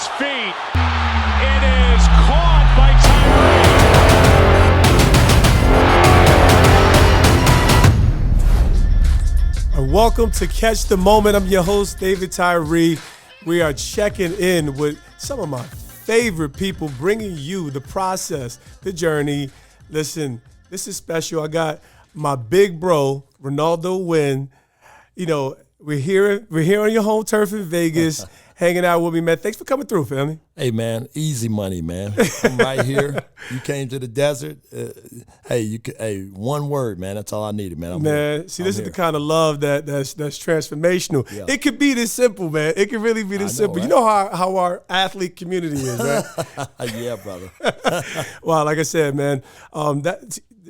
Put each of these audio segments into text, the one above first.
his feet. It is caught by Tyree. Welcome to Catch the Moment. I'm your host, David Tyree. We are checking in with some of my favorite people, bringing you the process, the journey. Listen, this is special. I got my big bro, Renaldo Wynn. You know, we're here on your home turf in Vegas, hanging out with me, man. Thanks for coming through, family. Hey, man, easy money, man. I'm right here. You came to the desert. Hey, one word, man. That's all I needed, man. This is the kind of love that's transformational. Yeah. It could be this simple, man. It could really be this simple. Right? You know how our athlete community is, right? Yeah, brother. Well, like I said, man,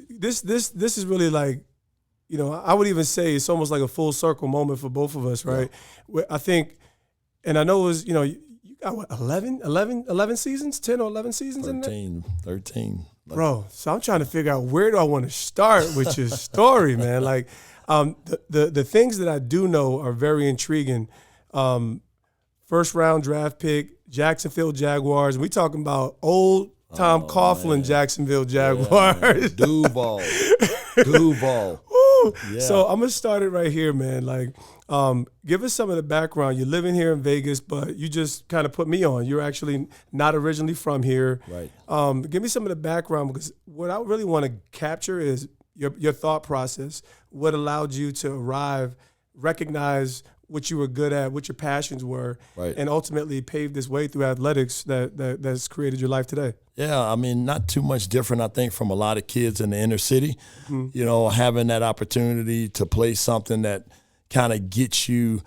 this is really like, you know, I would even say it's almost like a full circle moment for both of us, right? Yeah. I think, and I know it was, you know, you got what, 11 seasons, 10 or 11 seasons 13, in there? 13. Bro, so I'm trying to figure out where do I want to start with your story, man. Like, the things that I do know are very intriguing. First round draft pick, Jacksonville Jaguars. We talking about old Tom Coughlin, man. Jacksonville Jaguars. Yeah, Duval. Yeah. So I'm gonna start it right here, man. Like, give us some of the background. You're living here in Vegas, but you just kind of put me on. You're actually not originally from here. Right. Give me some of the background, because what I really want to capture is your thought process. What allowed you to arrive, recognize what you were good at, what your passions were, right, and ultimately pave this way through athletics that's created your life today. Yeah, I mean, not too much different, I think, from a lot of kids in the inner city. Mm-hmm. You know, having that opportunity to play something that kind of gets you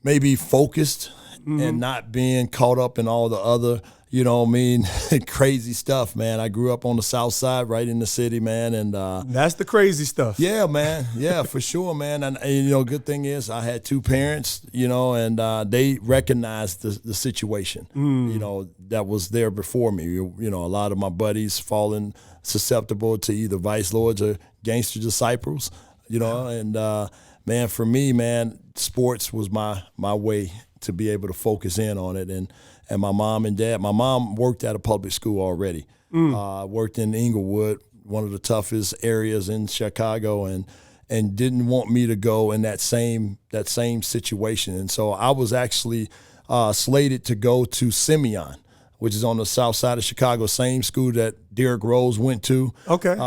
maybe focused, mm-hmm, and not being caught up in all the other, you know what I mean, crazy stuff, man. I grew up on the south side, right in the city, man. And that's the crazy stuff. Yeah, man. Yeah, for sure, man. And you know, good thing is I had two parents, you know, and they recognized the situation, you know, that was there before me. You know, a lot of my buddies falling susceptible to either vice lords or gangster disciples, you know. And, man, for me, man, sports was my way to be able to focus in on it. And my mom and dad, my mom worked at a public school already, worked in Inglewood, one of the toughest areas in Chicago, and didn't want me to go in that same situation. And so I was actually slated to go to Simeon, which is on the south side of Chicago, same school that Derrick Rose went to. Okay.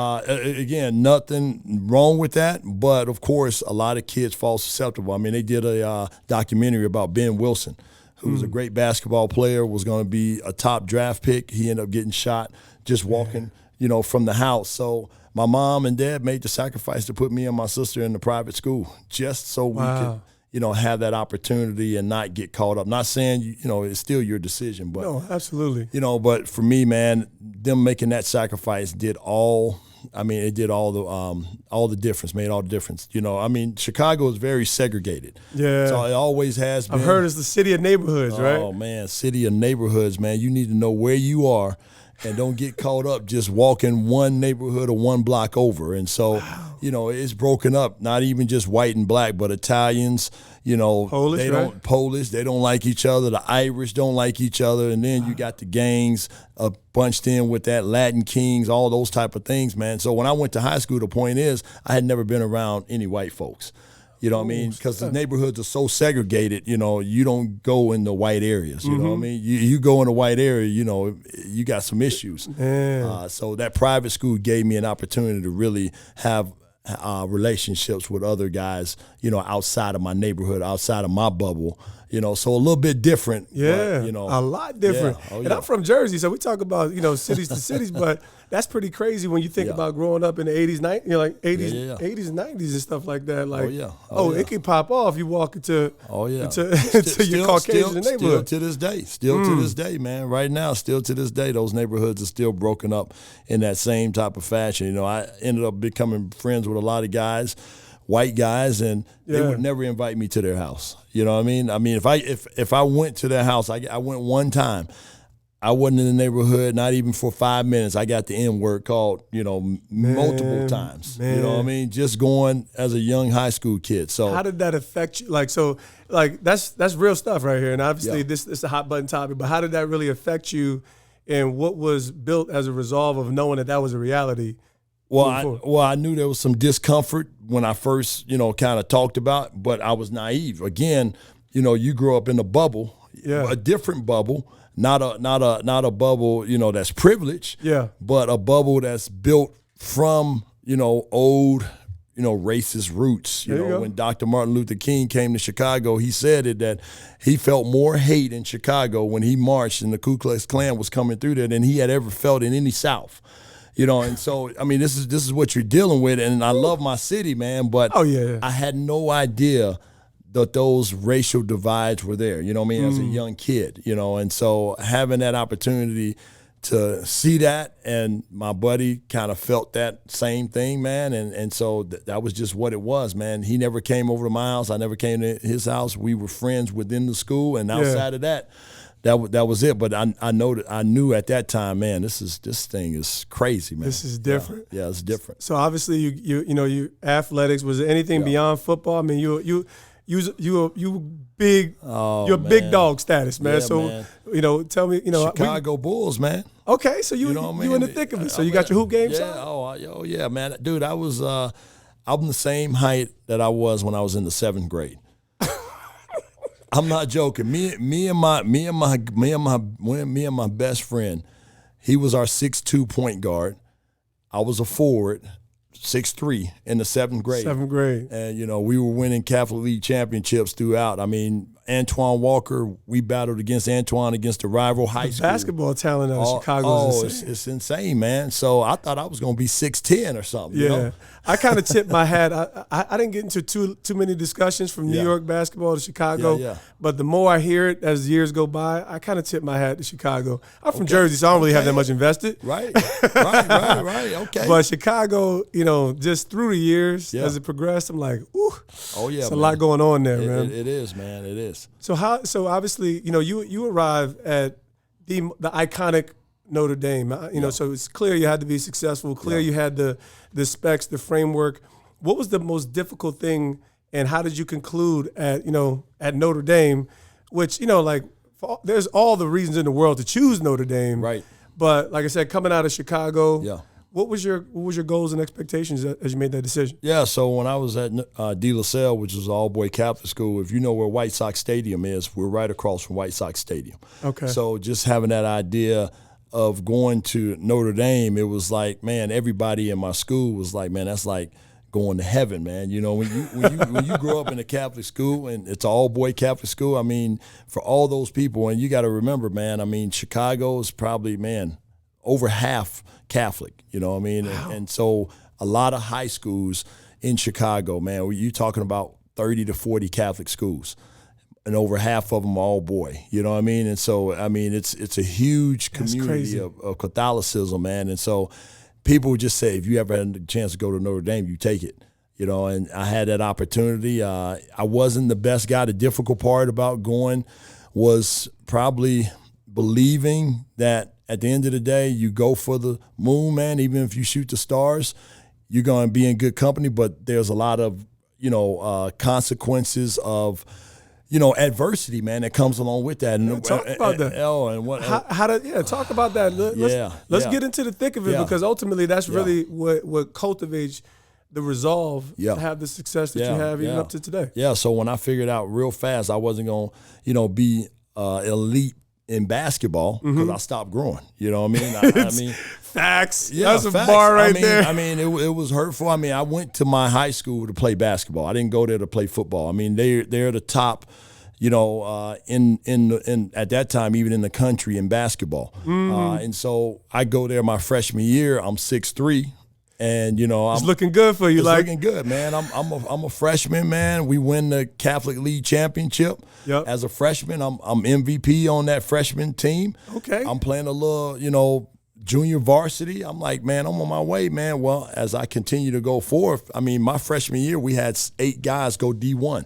Again, nothing wrong with that, but of course, a lot of kids fall susceptible. I mean, they did a documentary about Ben Wilson, who was a great basketball player, was going to be a top draft pick. He ended up getting shot just walking, you know, from the house. So my mom and dad made the sacrifice to put me and my sister in the private school just so we could, you know, have that opportunity and not get caught up. Not saying, you know, it's still your decision, but no, absolutely. You know, but for me, man, them making that sacrifice did all. I mean, it did all the difference, made all the difference. You know, I mean, Chicago is very segregated. Yeah. So it always has been. I've heard it's the city of neighborhoods, right? Oh, man, city of neighborhoods, man. You need to know where you are and don't get caught up just walking one neighborhood or one block over. And so, you know, it's broken up, not even just white and black, but Italians, you know, Polish, they don't like each other. The Irish don't like each other. And then you got the gangs bunched in with that, Latin Kings, all those type of things, man. So when I went to high school, the point is I had never been around any white folks. You know what I mean? Because the neighborhoods are so segregated, you know, you don't go in the white areas. You know what I mean? You go in the white area, you know, you got some issues. So that private school gave me an opportunity to really have relationships with other guys, you know, outside of my neighborhood, outside of my bubble, you know, so a little bit different. Yeah, but, you know, a lot different. Yeah. And I'm from Jersey, so we talk about, you know, cities to cities, but that's pretty crazy when you think about growing up in the 80s, 90s, you know, like 80s and 90s and stuff like that. Like, it can pop off. You walk into your Caucasian neighborhood. Still to this day, man. Right now, still to this day, those neighborhoods are still broken up in that same type of fashion. You know, I ended up becoming friends with a lot of guys, white guys, and they would never invite me to their house. You know what I mean? I mean, if I went to their house, I went one time. I wasn't in the neighborhood, not even for 5 minutes. I got the N-word called, multiple times. Man. You know what I mean? Just going as a young high school kid. So how did that affect you? That's real stuff right here. And obviously this is a hot button topic, but how did that really affect you, and what was built as a resolve of knowing that was a reality? I knew there was some discomfort when I first, kind of talked about, but I was naive. Again, you grow up in a bubble, a different bubble. Not a bubble, that's privileged, but a bubble that's built from, old, racist roots. When Dr. Martin Luther King came to Chicago, he said that he felt more hate in Chicago when he marched and the Ku Klux Klan was coming through there than he had ever felt in any South. And so, I mean, this is what you're dealing with, and I love my city, man, but I had no idea that those racial divides were there, as a young kid, and so having that opportunity to see that, and my buddy kind of felt that same thing, man, and so that was just what it was, man. He never came over to my house. I never came to his house. We were friends within the school, and outside of that was it. But I knew at that time, man, this thing is crazy, man. This is different. Yeah, it's different. So obviously you athletics, was there anything beyond football? I mean, you big. You're big dog status, man. Yeah, so man. Tell me, Chicago Bulls, man. Okay, so you in the thick of it. So you got your hoop game. Oh yeah, man, dude. I'm the same height that I was when I was in the 7th grade. I'm not joking. Me and my best friend, he was our 6'2" point guard. I was a forward. 6'3" in the 7th grade. 7th grade. And, we were winning Catholic League championships throughout. I mean, Antoine Walker, we battled against Antoine against the rival high school. Basketball talent of Chicago is insane. It's insane, man. So I thought I was going to be 6'10" or something. Yeah. I kind of tipped my hat. I didn't get into too many discussions from New York basketball to Chicago, but the more I hear it as years go by, I kind of tip my hat to Chicago. I'm from Jersey, so I don't really have that much invested. Right. Okay. But Chicago, just through the years as it progressed, I'm like, ooh, there's a lot going on there, man. It is, man. It is. So obviously, you arrive at the iconic Notre Dame. So it's clear you had to be successful. Clear you had the specs, the framework. What was the most difficult thing, and how did you conclude at Notre Dame, which there's all the reasons in the world to choose Notre Dame. Right. But like I said, coming out of Chicago, what was your goals and expectations as you made that decision? Yeah, so when I was at De La Salle, which is an all-boy Catholic school, if you know where White Sox Stadium is, we're right across from White Sox Stadium. Okay. So just having that idea of going to Notre Dame, it was like, man, everybody in my school was like, man, that's like going to heaven, man. When you grow up in a Catholic school and it's an all-boy Catholic school, I mean, for all those people, and you got to remember, man, I mean, Chicago is probably, man, over half Catholic, Wow. And so a lot of high schools in Chicago, man, you're talking about 30 to 40 Catholic schools, and over half of them are all boy, And so, I mean, it's a huge community of Catholicism, man. And so people would just say, if you ever had a chance to go to Notre Dame, you take it, and I had that opportunity. I wasn't the best guy. The difficult part about going was probably believing that at the end of the day, you go for the moon, man. Even if you shoot the stars, you're going to be in good company. But there's a lot of, consequences of, adversity, man, that comes along with that. And talk about that. Talk about that. Let's get into the thick of it, because ultimately that's really what cultivates the resolve to have the success that you have even up to today. Yeah. So when I figured out real fast I wasn't going to, be elite in basketball, because I stopped growing. You know what I mean? Facts. Yeah, that's a bar right there. I mean, it was hurtful. I mean, I went to my high school to play basketball. I didn't go there to play football. I mean, they're the top, in at that time, even in the country in basketball. And so I go there my freshman year. I'm 6'3". And it's looking good for you. It's looking good, man. I'm a freshman, man. We win the Catholic League championship. Yep. As a freshman, I'm MVP on that freshman team. Okay. I'm playing a little, junior varsity. I'm like, man, I'm on my way, man. Well, as I continue to go forth, I mean, my freshman year we had 8 guys go D1.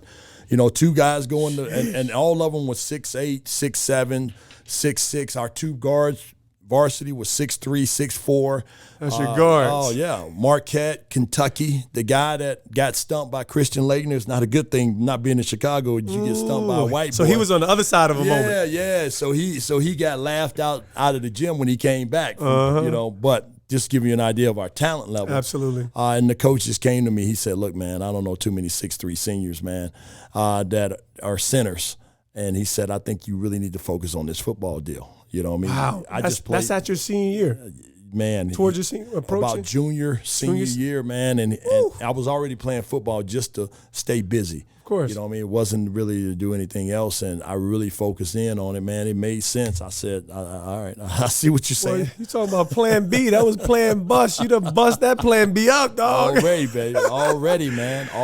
two guys going to, and all of them was 6'8", 6'7", 6'6". Our two guards, varsity, was 6'3", 6'4". That's your guards. Oh, yeah. Marquette, Kentucky, the guy that got stumped by Christian Laettner. It's not a good thing not being in Chicago. You get stumped by a white boy. So he was on the other side of a moment. Yeah. So he got laughed out of the gym when he came back, but just give you an idea of our talent level. Absolutely. And the coaches came to me. He said, look, man, I don't know too many 6'3" seniors, man, that are centers. And he said, I think you really need to focus on this football deal. You know what I mean? Wow. That's at your senior year. Man. Towards your senior approaching? About senior year, man. And I was already playing football just to stay busy. Of course. You know what I mean? It wasn't really to do anything else, and I really focused in on it, man. It made sense. I said, all right, I see what you're saying. Well, you talking about plan B. That was plan bust. You done bust that plan B up, dog. Already, baby. Already, man. And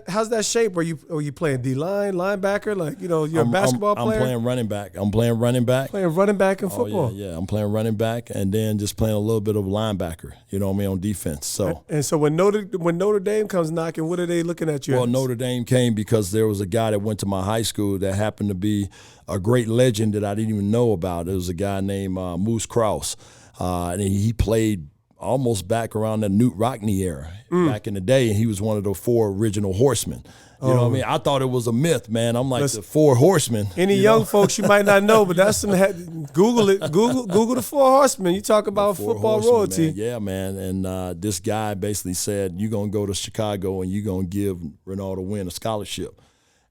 how's that shape? Are you playing D-line, linebacker? Like, you're a basketball player? I'm playing running back. Playing running back in football. Yeah. I'm playing running back and then just playing a little bit of linebacker, you know what I mean, on defense. So and so when Notre Dame comes knocking, what are they looking at you? Well, Notre Dame came because there was a guy that went to my high school that happened to be a great legend that I didn't even know about. It was a guy named Moose Krause, and he played almost back around the Newt Rockne era back in the day, and he was one of the 4 original horsemen. You know what I mean? I thought it was a myth, man. I'm like the 4 horsemen. Any young folks you might not know, but that's some. Google it. Google the 4 horsemen. You talk about football royalty. Man. Yeah, man. And this guy basically said, you're going to go to Chicago and you're going to give Renaldo Wynn a scholarship.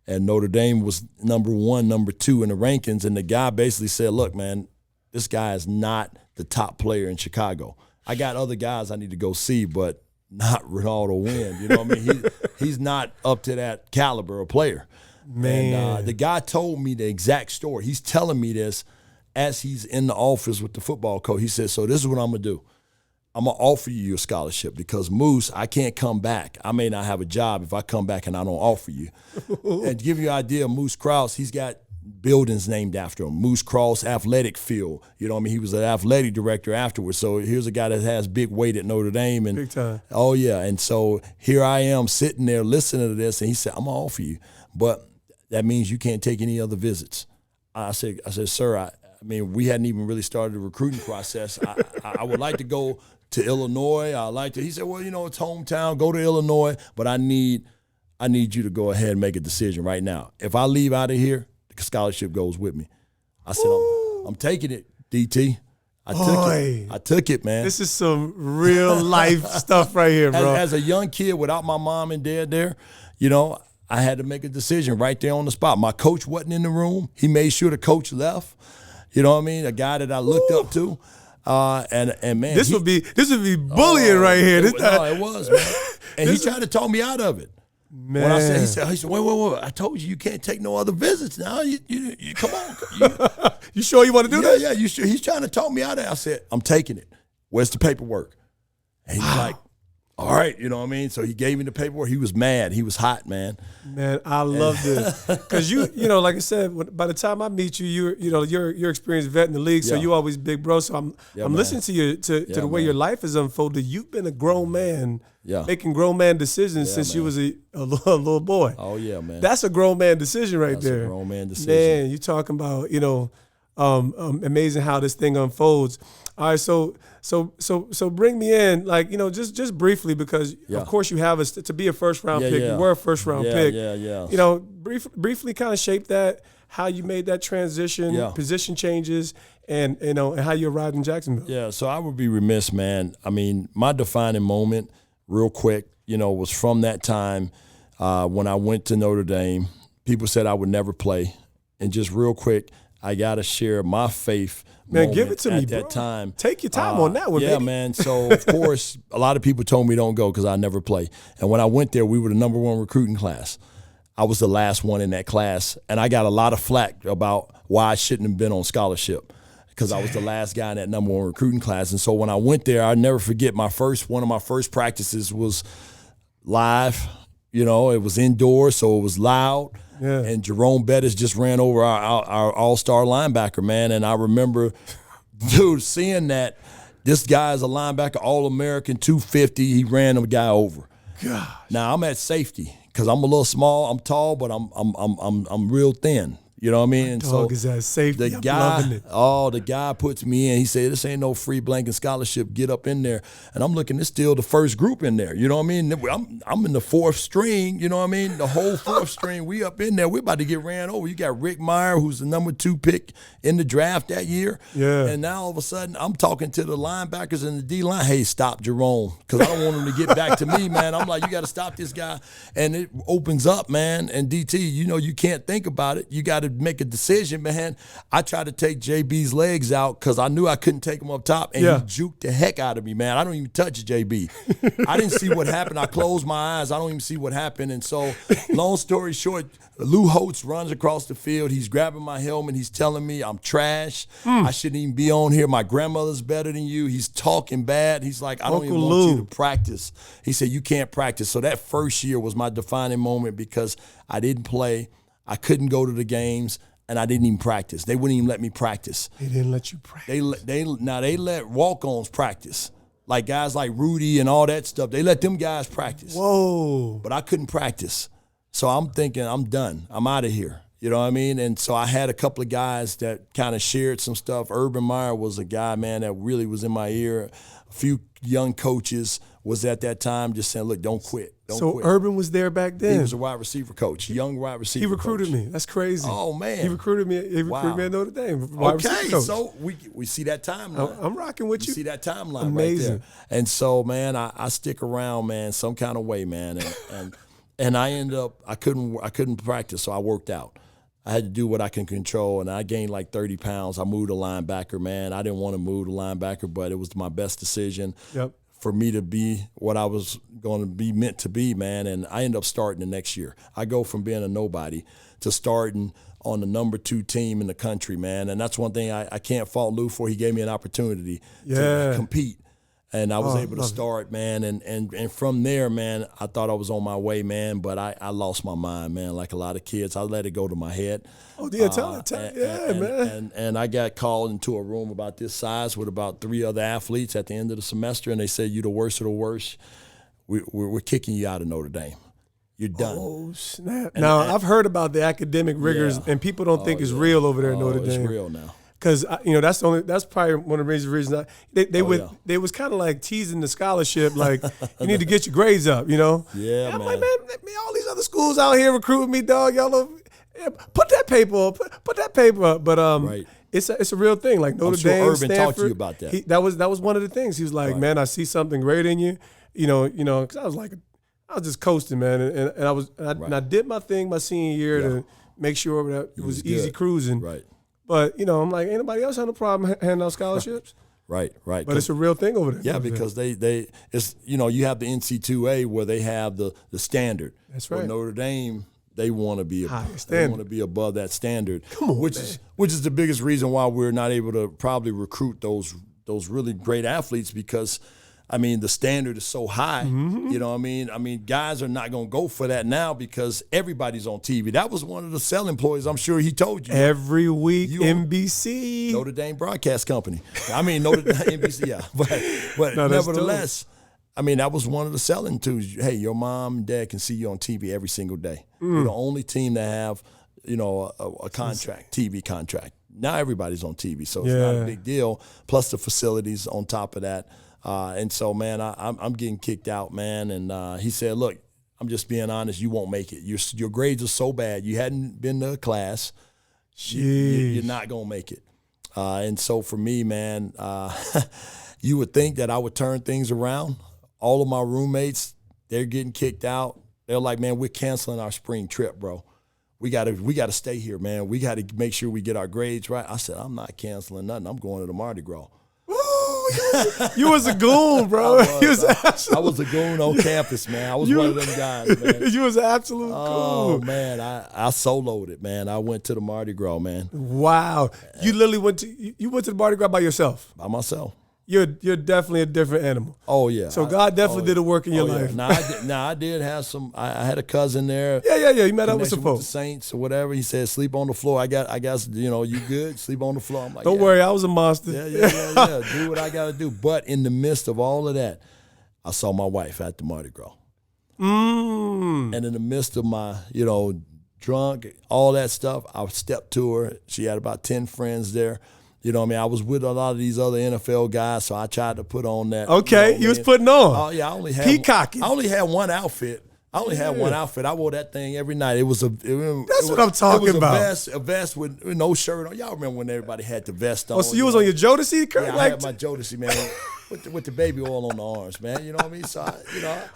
And Notre Dame was number 1, number 2 in the rankings. And the guy basically said, look, man, this guy is not the top player in Chicago. I got other guys I need to go see, but not Renaldo Wynn. You know what I mean? He's not up to that caliber of player. Man. And the guy told me the exact story. He's telling me this as he's in the office with the football coach. He said, so this is what I'm going to do. I'm going to offer you a scholarship because, Moose, I can't come back. I may not have a job if I come back and I don't offer you. And to give you an idea, Moose Krause, he's got buildings named after him. Moose Krause Athletic Field. You know what I mean? He was an athletic director afterwards. So here's a guy that has big weight at Notre Dame. And, big time. Oh, yeah. And so here I am sitting there listening to this, and he said, I'm going to offer you, but that means you can't take any other visits. I said, sir, I mean, we hadn't even really started the recruiting process. I would like to go to Illinois. He said, well, it's hometown. Go to Illinois, but I need you to go ahead and make a decision right now. If I leave out of here, the scholarship goes with me. I said, I'm taking it, DT. I took it, man. This is some real life stuff right here, bro. As a young kid without my mom and dad there, I had to make a decision right there on the spot. My coach wasn't in the room. He made sure the coach left. You know what I mean? A guy that I looked up to. And man, this would be bullying right here. It was, man. And he tried to talk me out of it. Man. When he said, wait, I told you can't take no other visits now. You come on. You sure you want to do that? Yeah, you sure? He's trying to talk me out of it. I said, I'm taking it. Where's the paperwork? And he's like, all right, you know what I mean? So he gave me the paperwork. He was mad. He was hot, man. Man, I love this. Because like I said, by the time I meet you, you're experienced vet in the league, so you always big bro. So I'm listening to you to the way your life is unfolded. You've been a grown man. Yeah. Making grown man decisions since you was a little boy. Oh, yeah, man. That's a grown man decision right there. That's a grown man decision. Man, you talking about, amazing how this thing unfolds. All right, so bring me in, like, just briefly, because of course you have to be a first round pick. You were a first round pick. Yeah. Briefly kind of shape that, how you made that transition, position changes, and how you arrived in Jacksonville. Yeah, so I would be remiss, man. I mean, my defining moment, real quick, was from that time when I went to Notre Dame. People said I would never play, and just real quick, I got to share my faith. Man, give it to me, at bro. that time. Take your time on that one, yeah, baby. man. So, of course, a lot of people told me don't go because I never play. And when I went there, we were the number 1 recruiting class. I was the last one in that class, and I got a lot of flack about why I shouldn't have been on scholarship because I was the last guy in that number 1 recruiting class. And so when I went there, I'll never forget one of my first practices was live. It was indoors, so it was loud. Yeah. And Jerome Bettis just ran over our all-star linebacker, man. And I remember, seeing that this guy is a linebacker, All-American, 250. He ran a guy over. gosh. Now I'm at safety because I'm a little small. I'm tall, but I'm real thin. You know what I mean? And Dog is at safety. I'm loving it. The guy puts me in. He said, "This ain't no free blanket scholarship. Get up in there." And I'm looking, it's still the first group in there. You know what I mean? I'm in the fourth string. You know what I mean? The whole fourth string. We up in there. We're about to get ran over. You got Rick Meyer, who's the number 2 pick in the draft that year. Yeah. And now all of a sudden, I'm talking to the linebackers in the D line. Hey, stop Jerome, because I don't want him to get back to me, man. I'm like, you got to stop this guy. And it opens up, man. And DT, you can't think about it. You got to make a decision, man. I tried to take JB's legs out because I knew I couldn't take him up top, and he juked the heck out of me, man. I don't even touch JB. I didn't see what happened. I closed my eyes. I don't even see what happened. And so, long story short, Lou Holtz runs across the field. He's grabbing my helmet. He's telling me I'm trash. I shouldn't even be on here. My grandmother's better than you. He's talking bad. He's like, I don't even want you to practice. He said, you can't practice. So that first year was my defining moment because I didn't play. I couldn't go to the games. And I didn't even practice. They wouldn't even let me practice. They didn't let you practice. They let walk-ons practice, like guys like Rudy and all that stuff. They let them guys practice. Whoa! But I couldn't practice, so I'm thinking I'm done. I'm out of here. You know what I mean? And so I had a couple of guys that kind of shared some stuff. Urban Meyer was a guy, man, that really was in my ear. A few young coaches was at that time just saying, look, don't quit. Don't quit. Urban was there back then. He was a wide receiver coach, young wide receiver coach. He recruited me. That's crazy. Oh, man. He recruited me. He recruited me at Notre Dame. Okay, so we see that timeline. I'm rocking with you. We see that timeline Amazing. right there. And so, man, I stick around, man, some kind of way, man. And I ended up, I couldn't practice, so I worked out. I had to do what I can control, and I gained like 30 pounds. I moved to linebacker, man. I didn't want to move to linebacker, but it was my best decision. Yep. For me to be what I was going to be meant to be, man, and I end up starting the next year. I go from being a nobody to starting on the number 2 team in the country, man, and that's one thing I can't fault Lou for. He gave me an opportunity to compete, and I was able to start, man, and from there, man, I thought I was on my way, man, but I lost my mind, man, like a lot of kids. I let it go to my head. Oh, yeah, tell it. Man. And I got called into a room about this size with about 3 other athletes at the end of the semester, and they said, you're the worst of the worst. We're kicking you out of Notre Dame. You're done. Oh, snap. Now, I've heard about the academic rigors, and people don't think it's real over there at Notre Dame. It's real now. Because that's probably one of the reasons they was kind of like teasing the scholarship, like you need to get your grades up, you know. Yeah, and I'm man. like, man, all these other schools out here recruiting me, dog. Y'all put that paper up, put that paper up. But right. It's a real thing. Like Notre Dame, Urban Stanford, talked to you about that. That was one of the things. He was like, man, I see something great in you, you know, because I was just coasting, man, and I did my thing my senior year to make sure that it was easy cruising. Right. But, I'm like, ain't nobody else had no problem handing out scholarships. Right. But it's a real thing over there. Yeah, because it's you have the NC2A where they have the standard. That's right. Where Notre Dame, they want to be above that standard. Come on, which is the biggest reason why we're not able to probably recruit those really great athletes because the standard is so high. Mm-hmm. You know what I mean? Guys are not going to go for that now because everybody's on TV. That was one of the selling ploys, I'm sure he told you. Every week, NBC. Notre Dame Broadcast Company. Notre Dame, NBC, yeah. But nevertheless, that was one of the selling tools. Hey, your mom and dad can see you on TV every single day. You're the only team to have, a contract, TV contract. Now everybody's on TV, so it's not a big deal. Plus the facilities on top of that. And so, man, I'm getting kicked out, man. And he said, look, I'm just being honest. You won't make it. Your grades are so bad. You hadn't been to a class. You're not going to make it. And so for me, man, you would think that I would turn things around. All of my roommates, they're getting kicked out. They're like, man, we're canceling our spring trip, bro. We gotta stay here, man. We got to make sure we get our grades right. I said, I'm not canceling nothing. I'm going to the Mardi Gras. You was a goon, bro. I was a goon on campus, man. I was one of them guys, man. You was an absolute goon. Oh, man. I soloed it, man. I went to the Mardi Gras, man. Wow. You literally went to the Mardi Gras by yourself? By myself. You're definitely a different animal. Oh, yeah. So God definitely did a work in your life. I did have some. I had a cousin there. Yeah. You met up with some folks. The Saints or whatever. He said, sleep on the floor. I guess, you good? Sleep on the floor. I'm like, don't worry, I was a monster. Yeah. Do what I got to do. But in the midst of all of that, I saw my wife at the Mardi Gras. And in the midst of my, drunk, all that stuff, I stepped to her. She had about 10 friends there. You know what I mean? I was with a lot of these other NFL guys, so I tried to put on that. Okay, you was putting on. Oh, yeah, I only had peacocking. I only had one outfit. I wore that thing every night. That's what I'm talking about. A vest with no shirt on. Y'all remember when everybody had the vest on? Oh, so you was on your Jodeci, Kurt? Yeah, I had my Jodeci, man, with the baby oil on the arms, man. You know what I mean? So,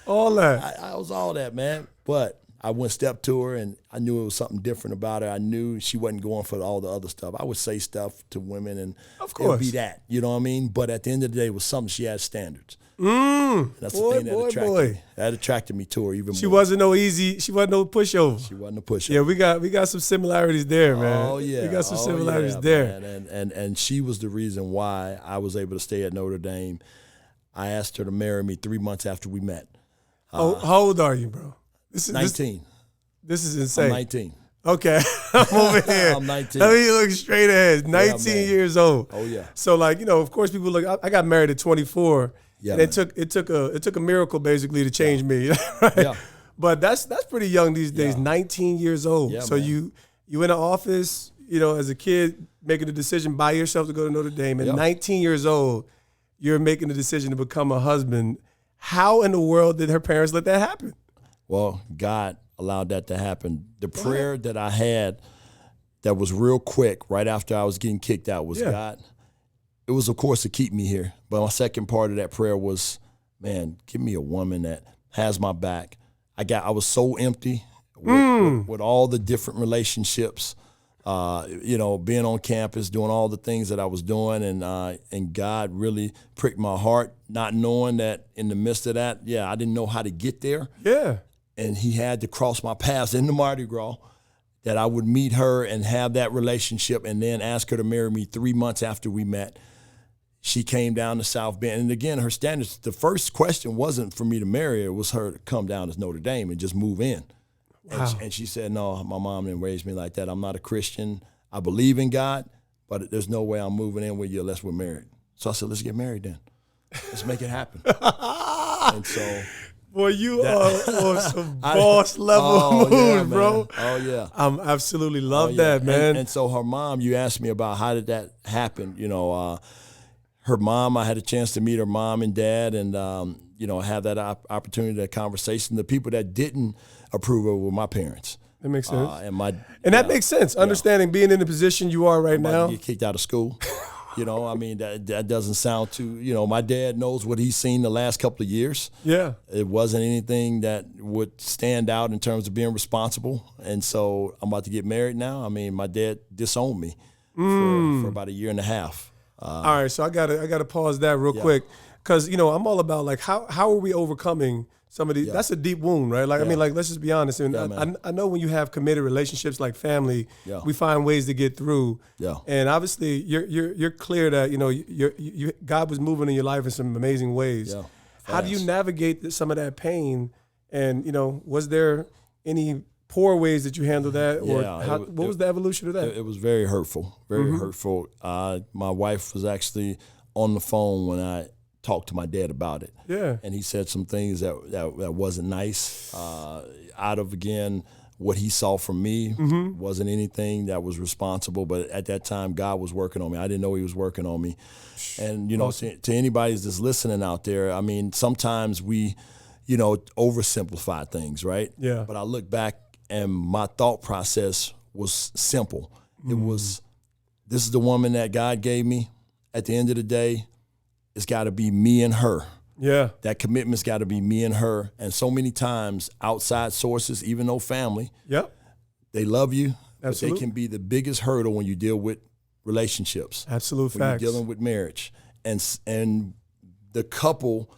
all that. I was all that, man. But I went step to her, and I knew it was something different about her. I knew she wasn't going for all the other stuff. I would say stuff to women, and of course, it would be that. You know what I mean? But at the end of the day, it was something. She had standards. That's the thing that attracted me. That attracted me to her even more. She wasn't no pushover. She wasn't a pushover. Yeah, we got some similarities there, man. Oh yeah, we got some similarities there. Man. And she was the reason why I was able to stay at Notre Dame. I asked her to marry me 3 months after we met. How old are you, bro? 19. This is insane. I'm 19. Okay, I'm over here. I'm 19. Let me look straight ahead. 19 years old. Oh yeah. So of course, people look. I got married at 24. Yeah, and it took a miracle basically to change me. Right? Yeah. But that's pretty young these days. 19 years old. Yeah, so man. you in an office, as a kid making a decision by yourself to go to Notre Dame. At 19 years old, you're making the decision to become a husband. How in the world did her parents let that happen? Well, God allowed that to happen. The prayer that I had that was real quick right after I was getting kicked out was, God, it was, of course, to keep me here. But my second part of that prayer was, man, give me a woman that has my back. I was so empty with all the different relationships, being on campus, doing all the things that I was doing, and God really pricked my heart, not knowing that in the midst of that, I didn't know how to get there. Yeah. And he had to cross my paths in the Mardi Gras, that I would meet her and have that relationship and then ask her to marry me 3 months after we met. She came down to South Bend. And again, her standards, the first question wasn't for me to marry her, it was her to come down to Notre Dame and just move in. Wow. And she said, no, my mom didn't raise me like that. I'm not a Christian. I believe in God, but there's no way I'm moving in with you unless we're married. So I said, let's get married then. Let's make it happen. And so... Boy, you are on some boss level moves, bro. Oh, yeah. I absolutely love that, man. And so her mom, you asked me about how did that happen. Her mom, I had a chance to meet her mom and dad and, have that opportunity, that conversation. The people that didn't approve of were my parents. That makes sense. And that makes sense, understanding being in the position you are right now. You get kicked out of school. That doesn't sound too, my dad knows what he's seen the last couple of years. Yeah. It wasn't anything that would stand out in terms of being responsible. And so I'm about to get married now. My dad disowned me for about a year and a half. All right. So I gotta pause that real quick. Cause I'm all about how are we overcoming some of these, that's a deep wound, right? Let's just be honest. And I know when you have committed relationships like family, we find ways to get through. Yeah. And obviously, you're clear that God was moving in your life in some amazing ways. Yeah. How do you navigate some of that pain? And was there any poor ways that you handled that, or what was the evolution of that? It was very hurtful, very hurtful. My wife was actually on the phone when I talked to my dad about it. Yeah. And he said some things that wasn't nice. Out of, again, what he saw from me wasn't anything that was responsible. But at that time, God was working on me. I didn't know he was working on me. And, to anybody that's listening out there, sometimes we, oversimplify things, right? Yeah. But I look back and my thought process was simple. It was, this is the woman that God gave me. At the end of the day, it's got to be me and her. Yeah. That commitment's got to be me and her. And so many times, outside sources, even though family, they love you, but they can be the biggest hurdle when you deal with relationships. Absolute when facts. You're dealing with marriage. And the couple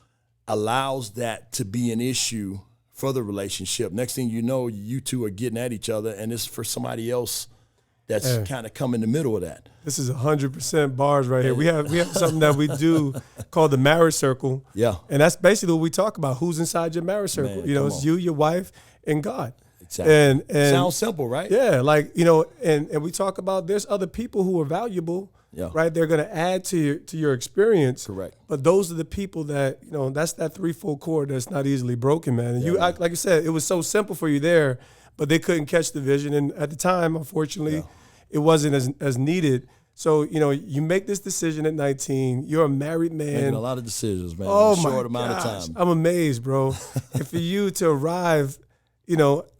allows that to be an issue for the relationship. Next thing you know, you two are getting at each other, and it's for somebody else that's kind of come in the middle of that. This is 100% bars right here. We have something that we do called the marriage circle. Yeah. And that's basically what we talk about. Who's inside your marriage circle? Man, it's you, your wife, and God. Exactly. And sounds simple, right? Yeah. And we talk about there's other people who are valuable Yeah. right? They're going to add to your experience. Correct. But those are the people that, that's that threefold cord that's not easily broken, man. And like you said, it was so simple for you there, but they couldn't catch the vision. And at the time, unfortunately, it wasn't as needed. So, you make this decision at 19. You're a married man. Making a lot of decisions, man, in a short amount of time. I'm amazed, bro. And for you to arrive,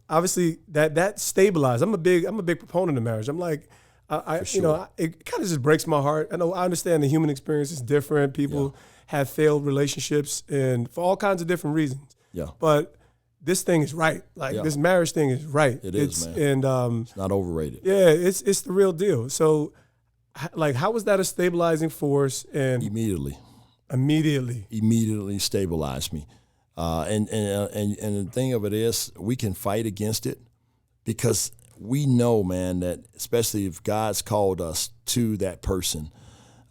obviously that stabilized. I'm a big proponent of marriage. I'm like, it kind of just breaks my heart. I understand the human experience is different. People have failed relationships and for all kinds of different reasons. Yeah. But this thing is right. Like this marriage thing is right. It is, man. And it's not overrated. Yeah, it's the real deal. So, like, how was that a stabilizing force? And immediately stabilized me. And the thing of it is, we can fight against it because we know, man, that especially if God's called us to that person,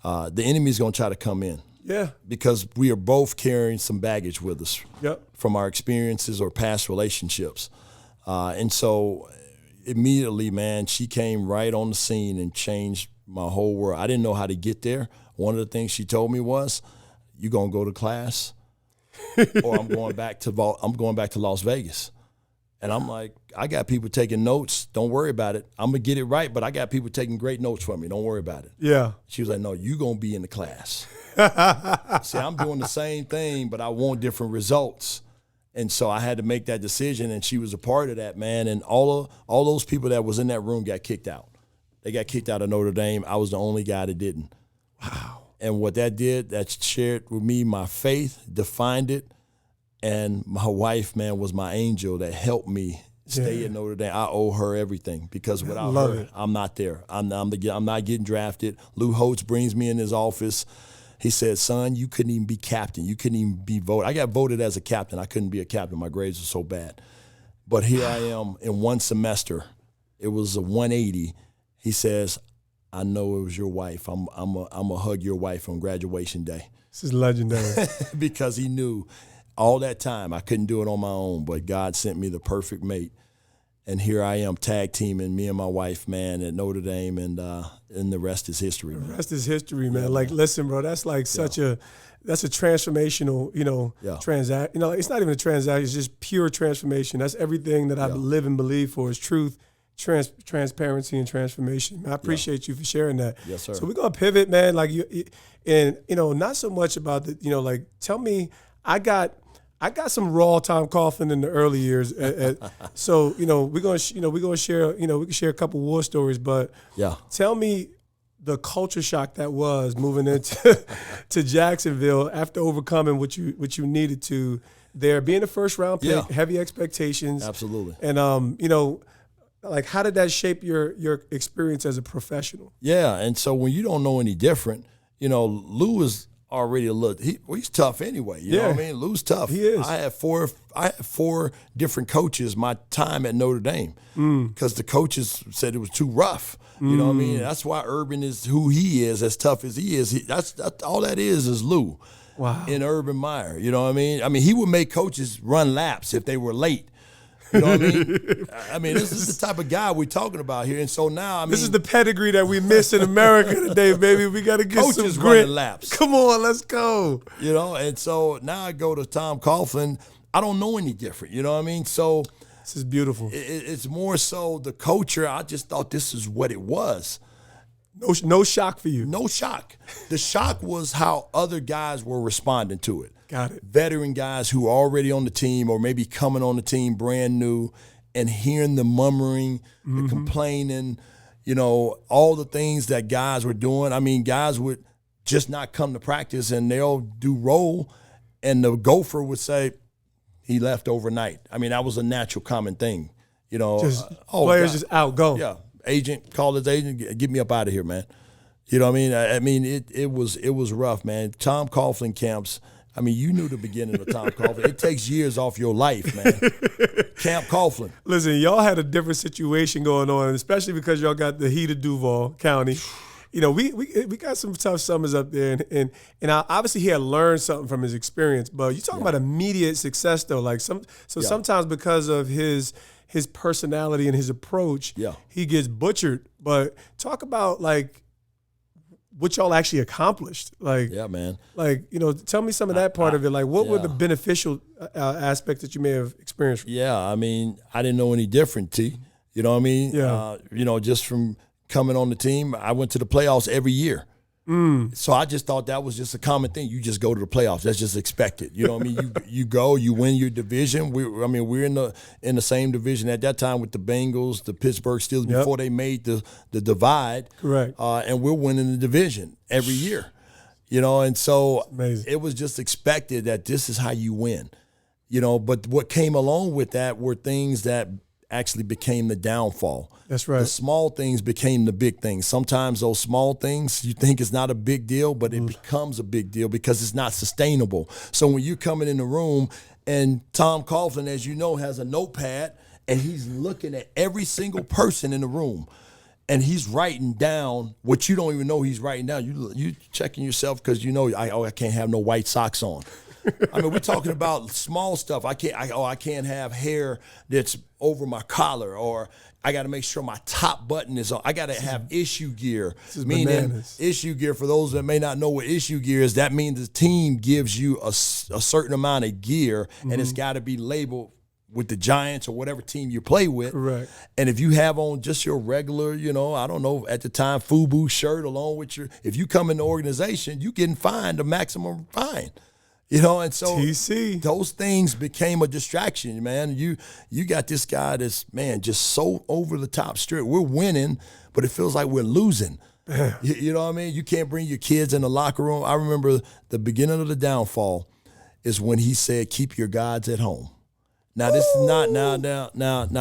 the enemy is going to try to come in. Yeah. Because we are both carrying some baggage with us from our experiences or past relationships. And so immediately, man, she came right on the scene and changed my whole world. I didn't know how to get there. One of the things she told me was, "You're going to go to class or I'm going back to Las Vegas." And I'm like, I got people taking notes. Don't worry about it. I'm going to get it right, but I got people taking great notes for me. Don't worry about it. Yeah. She was like, "No, you're going to be in the class." See, I'm doing the same thing, but I want different results. And so I had to make that decision, and she was a part of that, man. And all those people that was in that room got kicked out. They got kicked out of Notre Dame. I was the only guy that didn't. Wow. And what that did, that shared with me my faith, defined it. And my wife, man, was my angel that helped me stay at Notre Dame. I owe her everything because without her, I'm not there. I'm not getting drafted. Lou Holtz brings me in his office. He said, "Son, you couldn't even be captain. You couldn't even be voted." I got voted as a captain. I couldn't be a captain. My grades were so bad. But here I am in one semester. It was a 180. He says, "I know it was your wife. I'm a hug your wife on graduation day." This is legendary. Because he knew all that time I couldn't do it on my own, but God sent me the perfect mate. And here I am tag teaming, me and my wife, man, at Notre Dame, and the rest is history. Man. The rest is history, man. Yeah, like, listen, bro, that's like that's a transformational, transaction. It's not even a transaction. It's just pure transformation. That's everything that I live and believe for is truth, transparency, and transformation. I appreciate you for sharing that. Yes, sir. So we're gonna pivot, man. Like not so much about the, tell me, I got some raw Tom Coughlin in the early years. So we're gonna share, we can share a couple war stories, but tell me the culture shock that was moving into to Jacksonville after overcoming what you needed to there, being a first round pick, heavy expectations. Absolutely. And like, how did that shape your experience as a professional? Yeah, and so when you don't know any different, Lou is already a little. He's tough anyway. You know what I mean? Lou's tough. He is. I had four different coaches my time at Notre Dame because the coaches said it was too rough. You know what I mean? That's why Urban is who he is, as tough as he is. That's all that is Lou. Wow. In Urban Meyer. You know what I mean? I mean, he would make coaches run laps if they were late. You know what I mean? I mean, this is the type of guy we're talking about here. And so now, this is the pedigree that we miss in America today, baby. We got to get coaches some grit. Running laps. Come on, let's go. And so now I go to Tom Coughlin. I don't know any different. You know what I mean? So this is beautiful. It's more so the culture. I just thought this is what it was. No shock for you. No shock. The shock was how other guys were responding to it. Got it. Veteran guys who are already on the team or maybe coming on the team brand new and hearing the murmuring, the complaining, all the things that guys were doing. I mean, guys would just not come to practice and they'll do roll and the gopher would say, "He left overnight." I mean, that was a natural common thing. Players God. just out, go. Yeah. Agent, call his agent, get me up out of here, man. You know what I mean? It was rough, man. Tom Coughlin camps. I mean, you knew the beginning of Tom Coughlin. It takes years off your life, man. Camp Coughlin. Listen, y'all had a different situation going on, especially because y'all got the heat of Duval County. We got some tough summers up there, and obviously he had learned something from his experience. But you talking about immediate success though, like sometimes because of his personality and his approach, he gets butchered. But talk about like what y'all actually accomplished. Like, yeah, man. Like, tell me some of that part of it. Like, what were the beneficial aspects that you may have experienced? Yeah, I mean, I didn't know any different, T. You know what I mean? Yeah. Just from coming on the team, I went to the playoffs every year. So I just thought that was just a common thing. You just go to the playoffs. That's just expected. You know what I mean? You go, you win your division. We're in the same division at that time with the Bengals, the Pittsburgh Steelers before they made the divide. Correct. And we're winning the division every year. And so it was just expected that this is how you win. But what came along with that were things that actually became the downfall. That's right. The small things became the big things. Sometimes those small things you think is not a big deal, but it becomes a big deal because it's not sustainable. So when you're coming in the room and Tom Coughlin, as you know, has a notepad and he's looking at every single person in the room and he's writing down what you don't even know he's writing down. You checking yourself because I can't have no white socks on. I mean, we're talking about small stuff. I can't have hair that's over my collar, or I got to make sure my top button is on. I got to have issue gear. Meaning bananas. Issue gear, for those that may not know what issue gear is, that means the team gives you a certain amount of gear, and it's got to be labeled with the Giants or whatever team you play with. Correct. And if you have on just your regular, I don't know, at the time, FUBU shirt along with if you come in the organization, you getting fined a maximum fine. And so TC. Those things became a distraction, man. You got this guy that's, man, just so over the top strict. We're winning, but it feels like we're losing. You know what I mean? You can't bring your kids in the locker room. I remember the beginning of the downfall is when he said, "Keep your gods at home." Now this is not now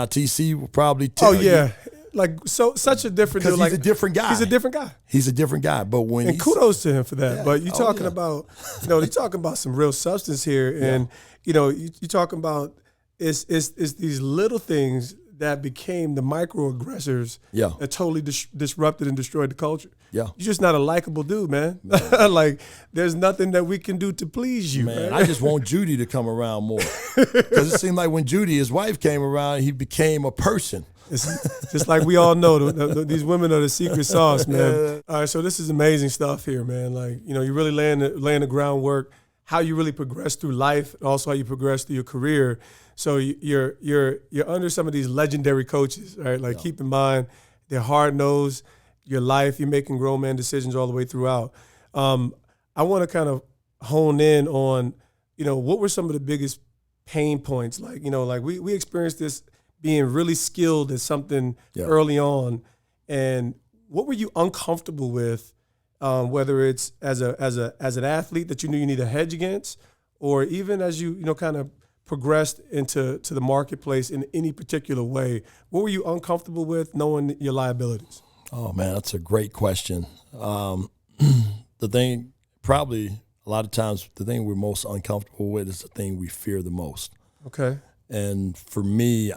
TC will probably tell you. Oh yeah. Like such a different deal. He's a different guy. He's a different guy. He's a different guy. But kudos to him for that. Yeah. But you're talking about, you're talking about some real substance here, and you're talking about it's these little things that became the microaggressors that totally disrupted and destroyed the culture. Yeah, you're just not a likable dude, man. Like there's nothing that we can do to please you, man. I just want Judy to come around more because it seemed like when Judy, his wife, came around, he became a person. It's just like we all know, these women are the secret sauce, man. All right, so this is amazing stuff here, man. Like, you really laying the groundwork, how you really progress through life, and also how you progress through your career. So you're under some of these legendary coaches, right? Like keep in mind, they're hard-nosed. Your life, you're making grown man decisions all the way throughout. I want to kind of hone in on, what were some of the biggest pain points? Like, like we experienced this being really skilled at something early on, and what were you uncomfortable with, whether it's as an athlete that you knew you need a hedge against, or even as you kind of progressed into the marketplace in any particular way? What were you uncomfortable with knowing your liabilities? Oh man, that's a great question. The thing, probably a lot of times, the thing we're most uncomfortable with is the thing we fear the most. Okay. And for me,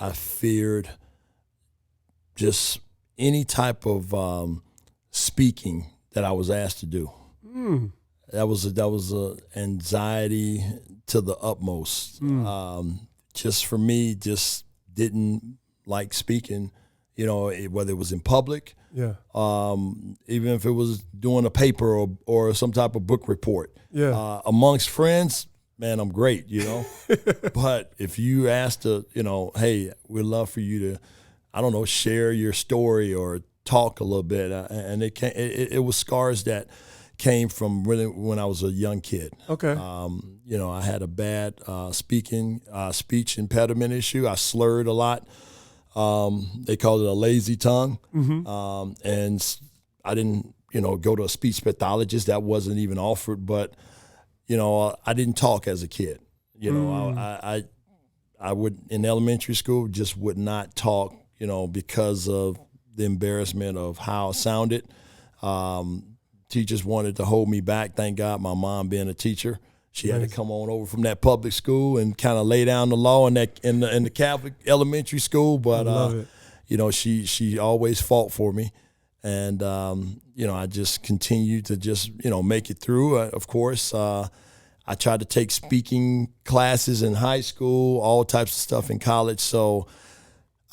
I feared just any type of speaking that I was asked to do. That was a anxiety to the utmost. Just for me, just didn't like speaking. Whether it was in public, even if it was doing a paper or some type of book report. Amongst friends, man, I'm great, But if you ask to, hey, we'd love for you to, I don't know, share your story or talk a little bit. And it was scars that came from really when I was a young kid. Okay. I had a bad speech impediment issue. I slurred a lot. They called it a lazy tongue. And I didn't, go to a speech pathologist. That wasn't even offered, but I didn't talk as a kid. I would, in elementary school, just would not talk, because of the embarrassment of how I sounded. Teachers wanted to hold me back. Thank God my mom being a teacher, she had to come on over from that public school and kind of lay down the law in the Catholic elementary school. But, she always fought for me. And, I just continued to just, make it through. Of course, I tried to take speaking classes in high school, all types of stuff in college. So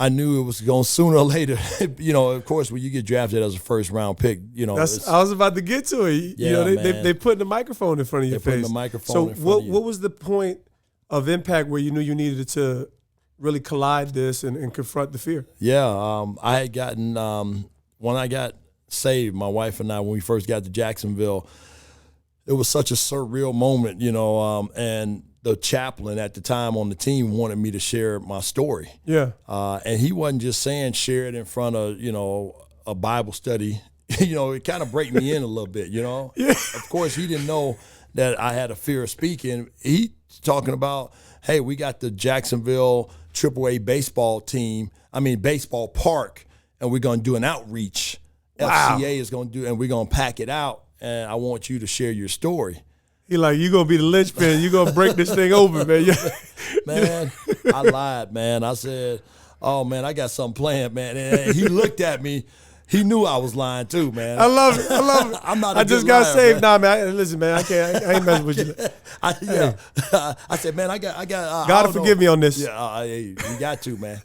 I knew it was going sooner or later. Of course, when you get drafted as a first-round pick, I was about to get to it. They put the microphone in front of your face. They put the microphone in front of you. So what was the point of impact where you knew you needed to really collide this and confront the fear? Yeah, I had gotten when I got saved, my wife and I, when we first got to Jacksonville, it was such a surreal moment, and the chaplain at the time on the team wanted me to share my story. Yeah. And he wasn't just saying share it in front of, a Bible study. It kind of break me in a little bit, Yeah. Of course, he didn't know that I had a fear of speaking. He talking about, hey, we got the Jacksonville AAA baseball park, and we're going to do an outreach. Wow. FCA is going to do, and we're going to pack it out, and I want you to share your story. He like, you going to be the linchpin. You going to break this thing open, man. Man, I lied, man. I said, oh, man, I got something planned, man. And he looked at me. He knew I was lying too, man. I love it. I'm not. I just got saved. Nah, man. Listen, man. I ain't messing with you. I said, man, I got. God forgive me on this. Yeah, you got to, man.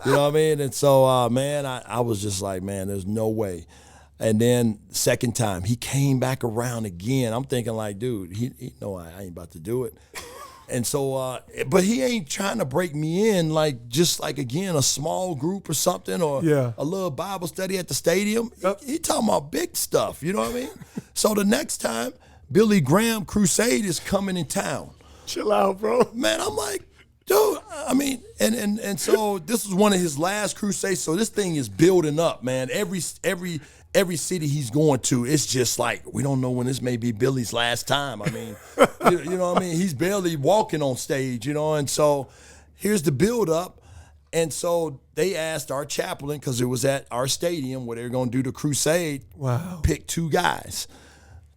You know what I mean? And so, man, I was just like, man, there's no way. And then second time, he came back around again. I'm thinking like, dude, he know I ain't about to do it. And so, but he ain't trying to break me in again, a small group or something, or a little Bible study at the stadium. Yep. He talking about big stuff, you know what I mean? So the next time, Billy Graham Crusade is coming in town. Chill out, bro. Man, I'm like, dude, I mean, and so this was one of his last crusades. So this thing is building up, man. Every city he's going to, it's just like, we don't know when this may be Billy's last time. I mean, you know what I mean? He's barely walking on stage, and so here's the build-up. And so they asked our chaplain, because it was at our stadium where they were going to do the crusade, pick 2 guys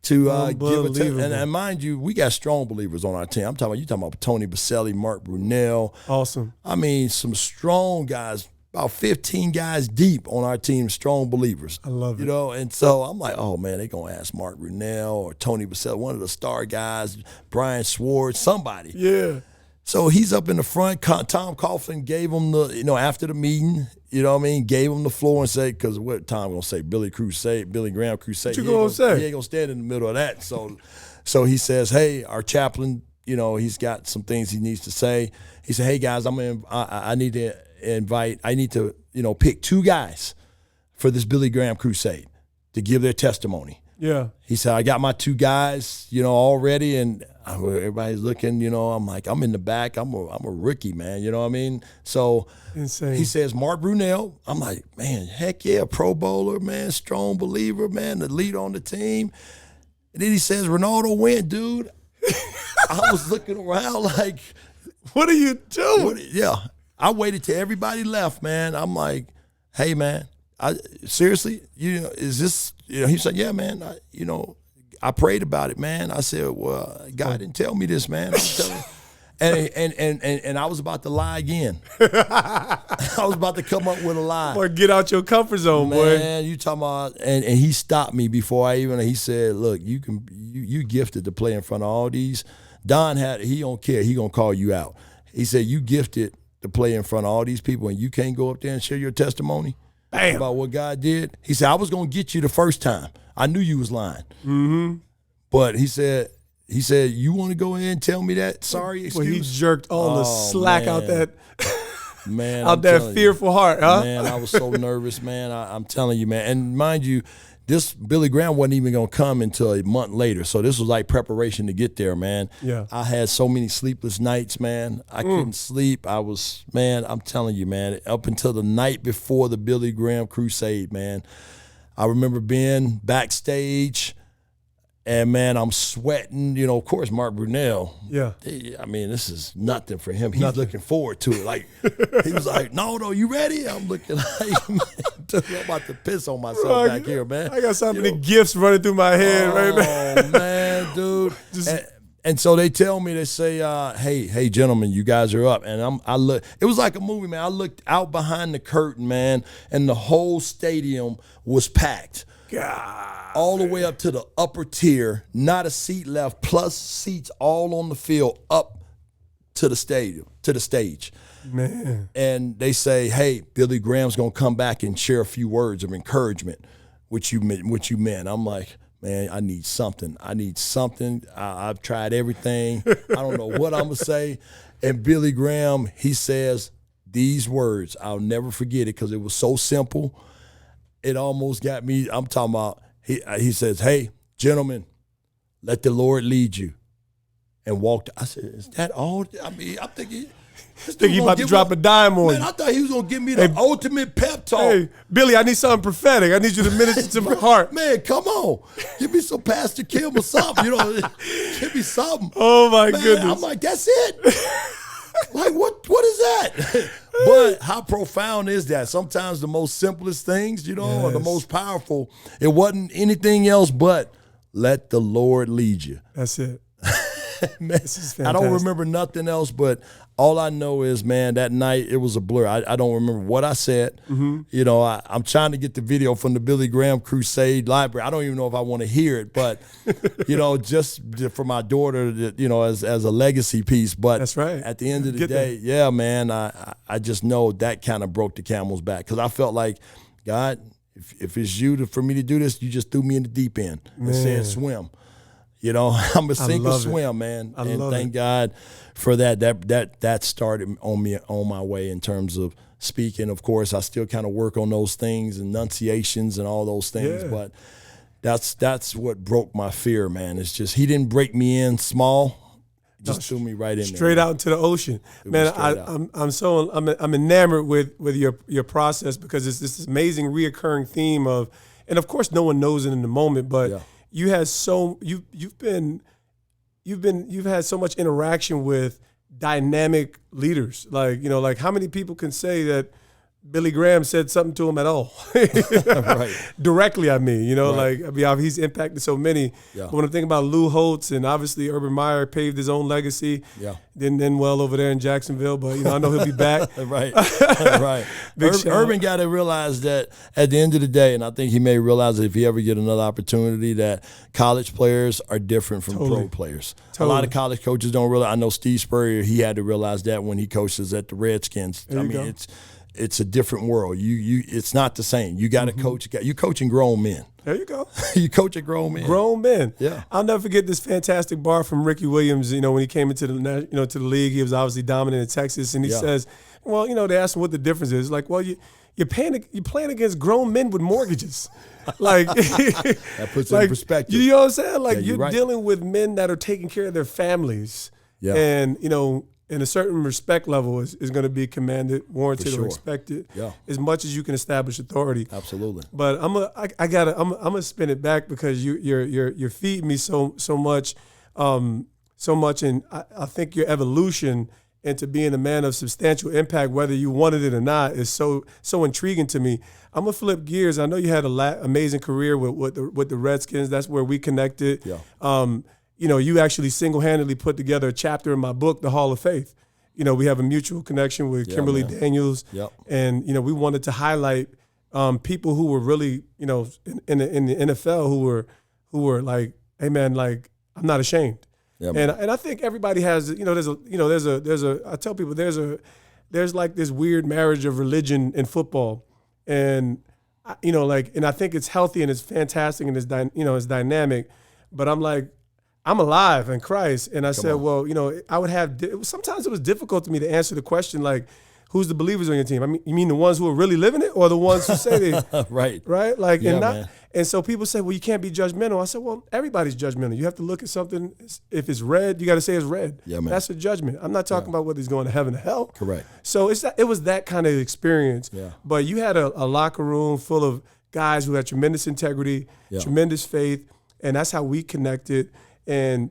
to give it to. And mind you, we got strong believers on our team. You talking about Tony Baselli, Mark Brunell. Awesome. I mean, some strong guys. About 15 guys deep on our team, strong believers. I love it. And so I'm like, oh, man, they're going to ask Mark Brunell or Tony Baselli, one of the star guys, Brian Swartz, somebody. Yeah. So he's up in the front. Tom Coughlin gave him after the meeting, gave him the floor and said, because what Tom going to say, Billy Graham Crusade. What you going to say? He ain't going to stand in the middle of that. So he says, hey, our chaplain, he's got some things he needs to say. He said, hey, guys, I need to pick 2 guys for this Billy Graham Crusade to give their testimony. Yeah. He said, I got my 2 guys, already, and everybody's looking, I'm like, I'm in the back. I'm a rookie, man. You know what I mean? So insane. He says, Mark Brunell. I'm like, man, heck yeah, Pro Bowler, man, strong believer, man, the leader on the team. And then he says, Renaldo Wynn, dude. I was looking around like, what are you doing? I waited till everybody left, man. I'm like, hey, man, seriously, is this, he said, yeah, man, I prayed about it, man. I said, well, God didn't tell me this, man. I'm telling you. And I was about to lie again. I was about to come up with a lie. Boy, get out your comfort zone, boy. Man, you talking about, and he stopped me before he said, look, you gifted to play in front of all these. Don he don't care. He gonna call you out. He said, you gifted to play in front of all these people and you can't go up there and share your testimony about what God did. He said, I was going to get you the first time. I knew you was lying. Mm-hmm. But he said, you want to go ahead and tell me that? Sorry, excuse. Well, he jerked all the slack out that man, out that fearful heart, huh? Man, I was so nervous, man. I'm telling you, man. And mind you, this Billy Graham wasn't even going to come until a month later. So this was like preparation to get there, man. Yeah. I had so many sleepless nights, man. I couldn't sleep. I'm telling you, man, up until the night before the Billy Graham Crusade, man, I remember being backstage and, man, I'm sweating. Of course, Mark Brunell. Yeah. This is nothing for him. He's looking forward to it. Like, he was like, no, you ready? I'm looking like, man, I'm about to piss on myself back here, man. I got so many gifts running through my head right now. Oh, man, dude. And so they tell me, they say, hey, gentlemen, you guys are up. And I look. It was like a movie, man. I looked out behind the curtain, man, and the whole stadium was packed. God. All the way up to the upper tier, not a seat left, plus seats all on the field up to the stadium, to the stage. Man. And they say, hey, Billy Graham's going to come back and share a few words of encouragement, which you meant. I'm like, man, I need something. I've tried everything. I don't know what I'm going to say. And Billy Graham, he says these words. I'll never forget it because it was so simple. It almost got me. I'm talking about, he says, hey, gentlemen, let the Lord lead you. And walked. I said, is that all? I mean, I'm thinking. Think he about to drop a dime on you. Man, I thought he was going to give me the ultimate pep talk. Hey, Billy, I need something prophetic. I need you to minister to my heart. Man, come on. Give me some Pastor Kim or something. Give me something. Oh, my goodness. I'm like, that's it. Like, what is that? But how profound is that? Sometimes the most simplest things, are the most powerful. It wasn't anything else but let the Lord lead you. That's it. Man, I don't remember nothing else, but all I know is, man, that night it was a blur. I don't remember what I said. Mm-hmm. I'm trying to get the video from the Billy Graham Crusade Library. I don't even know if I want to hear it, but just for my daughter, as a legacy piece. But that's right. At the end of the day, yeah, man, I just know that kind of broke the camel's back because I felt like, God, if it's you for me to do this, you just threw me in the deep end and said swim. I'm a sink or swim, man. And thank God for that. That started on my way in terms of speaking. Of course, I still kind of work on those things, enunciations and all those things. Yeah. But that's what broke my fear, man. It's just he didn't break me in small. Just threw me right in straight there. Out into the ocean, man. I'm enamored with your process because it's this amazing reoccurring theme of, and of course, no one knows it in the moment, but. Yeah. You had you've had so much interaction with dynamic leaders. Like how many people can say that Billy Graham said something to him at all? Right. Directly, I mean, right. He's impacted so many. Yeah. But when I think about Lou Holtz and obviously Urban Meyer paved his own legacy. Yeah. Didn't end well over there in Jacksonville, but I know he'll be back. Right. Right. Urban got to realize that at the end of the day, and I think he may realize that if he ever get another opportunity, that college players are different from pro players. Totally. A lot of college coaches don't realize. I know Steve Spurrier, he had to realize that when he coaches at the Redskins. It's a different world. It's not the same. You got to coach. You coaching grown men. There you go. You coaching grown men. Grown men. Yeah. I'll never forget this fantastic bar from Ricky Williams. When he came into the to the league, he was obviously dominant in Texas, and he says, "Well, they asked him what the difference is. Like, well, you're playing against grown men with mortgages." Like that puts it in perspective. You know what I'm saying? Like you're right. dealing with men that are taking care of their families. Yeah. And in a certain respect level is going to be commanded, warranted, or expected as much as you can establish authority. Absolutely. But I'm gonna spin it back because you're feeding me so much, and I think your evolution into being a man of substantial impact, whether you wanted it or not, is so intriguing to me. I'm gonna flip gears. I know you had an amazing career with the Redskins. That's where we connected. Yeah. You actually single-handedly put together a chapter in my book, The Hall of Faith. We have a mutual connection with Kimberly Daniels, and we wanted to highlight people who were really, in the NFL who were like, hey man, like I'm not ashamed. Yeah, and I think everybody has, I tell people there's like this weird marriage of religion and football, and and I think it's healthy and it's fantastic and it's dynamic, but I'm like, I'm alive in Christ. And I said, well, I would have, sometimes it was difficult to me to answer the question, like, who's the believers on your team? I mean, you mean the ones who are really living it or the ones who say they, right. Like, and so people say, well, you can't be judgmental. I said, well, everybody's judgmental. You have to look at something. If it's red, you got to say it's red. Yeah, man. That's a judgment. I'm not talking about whether he's going to heaven or hell. Correct. So it was that kind of experience. Yeah. But you had a locker room full of guys who had tremendous integrity, tremendous faith, and that's how we connected. And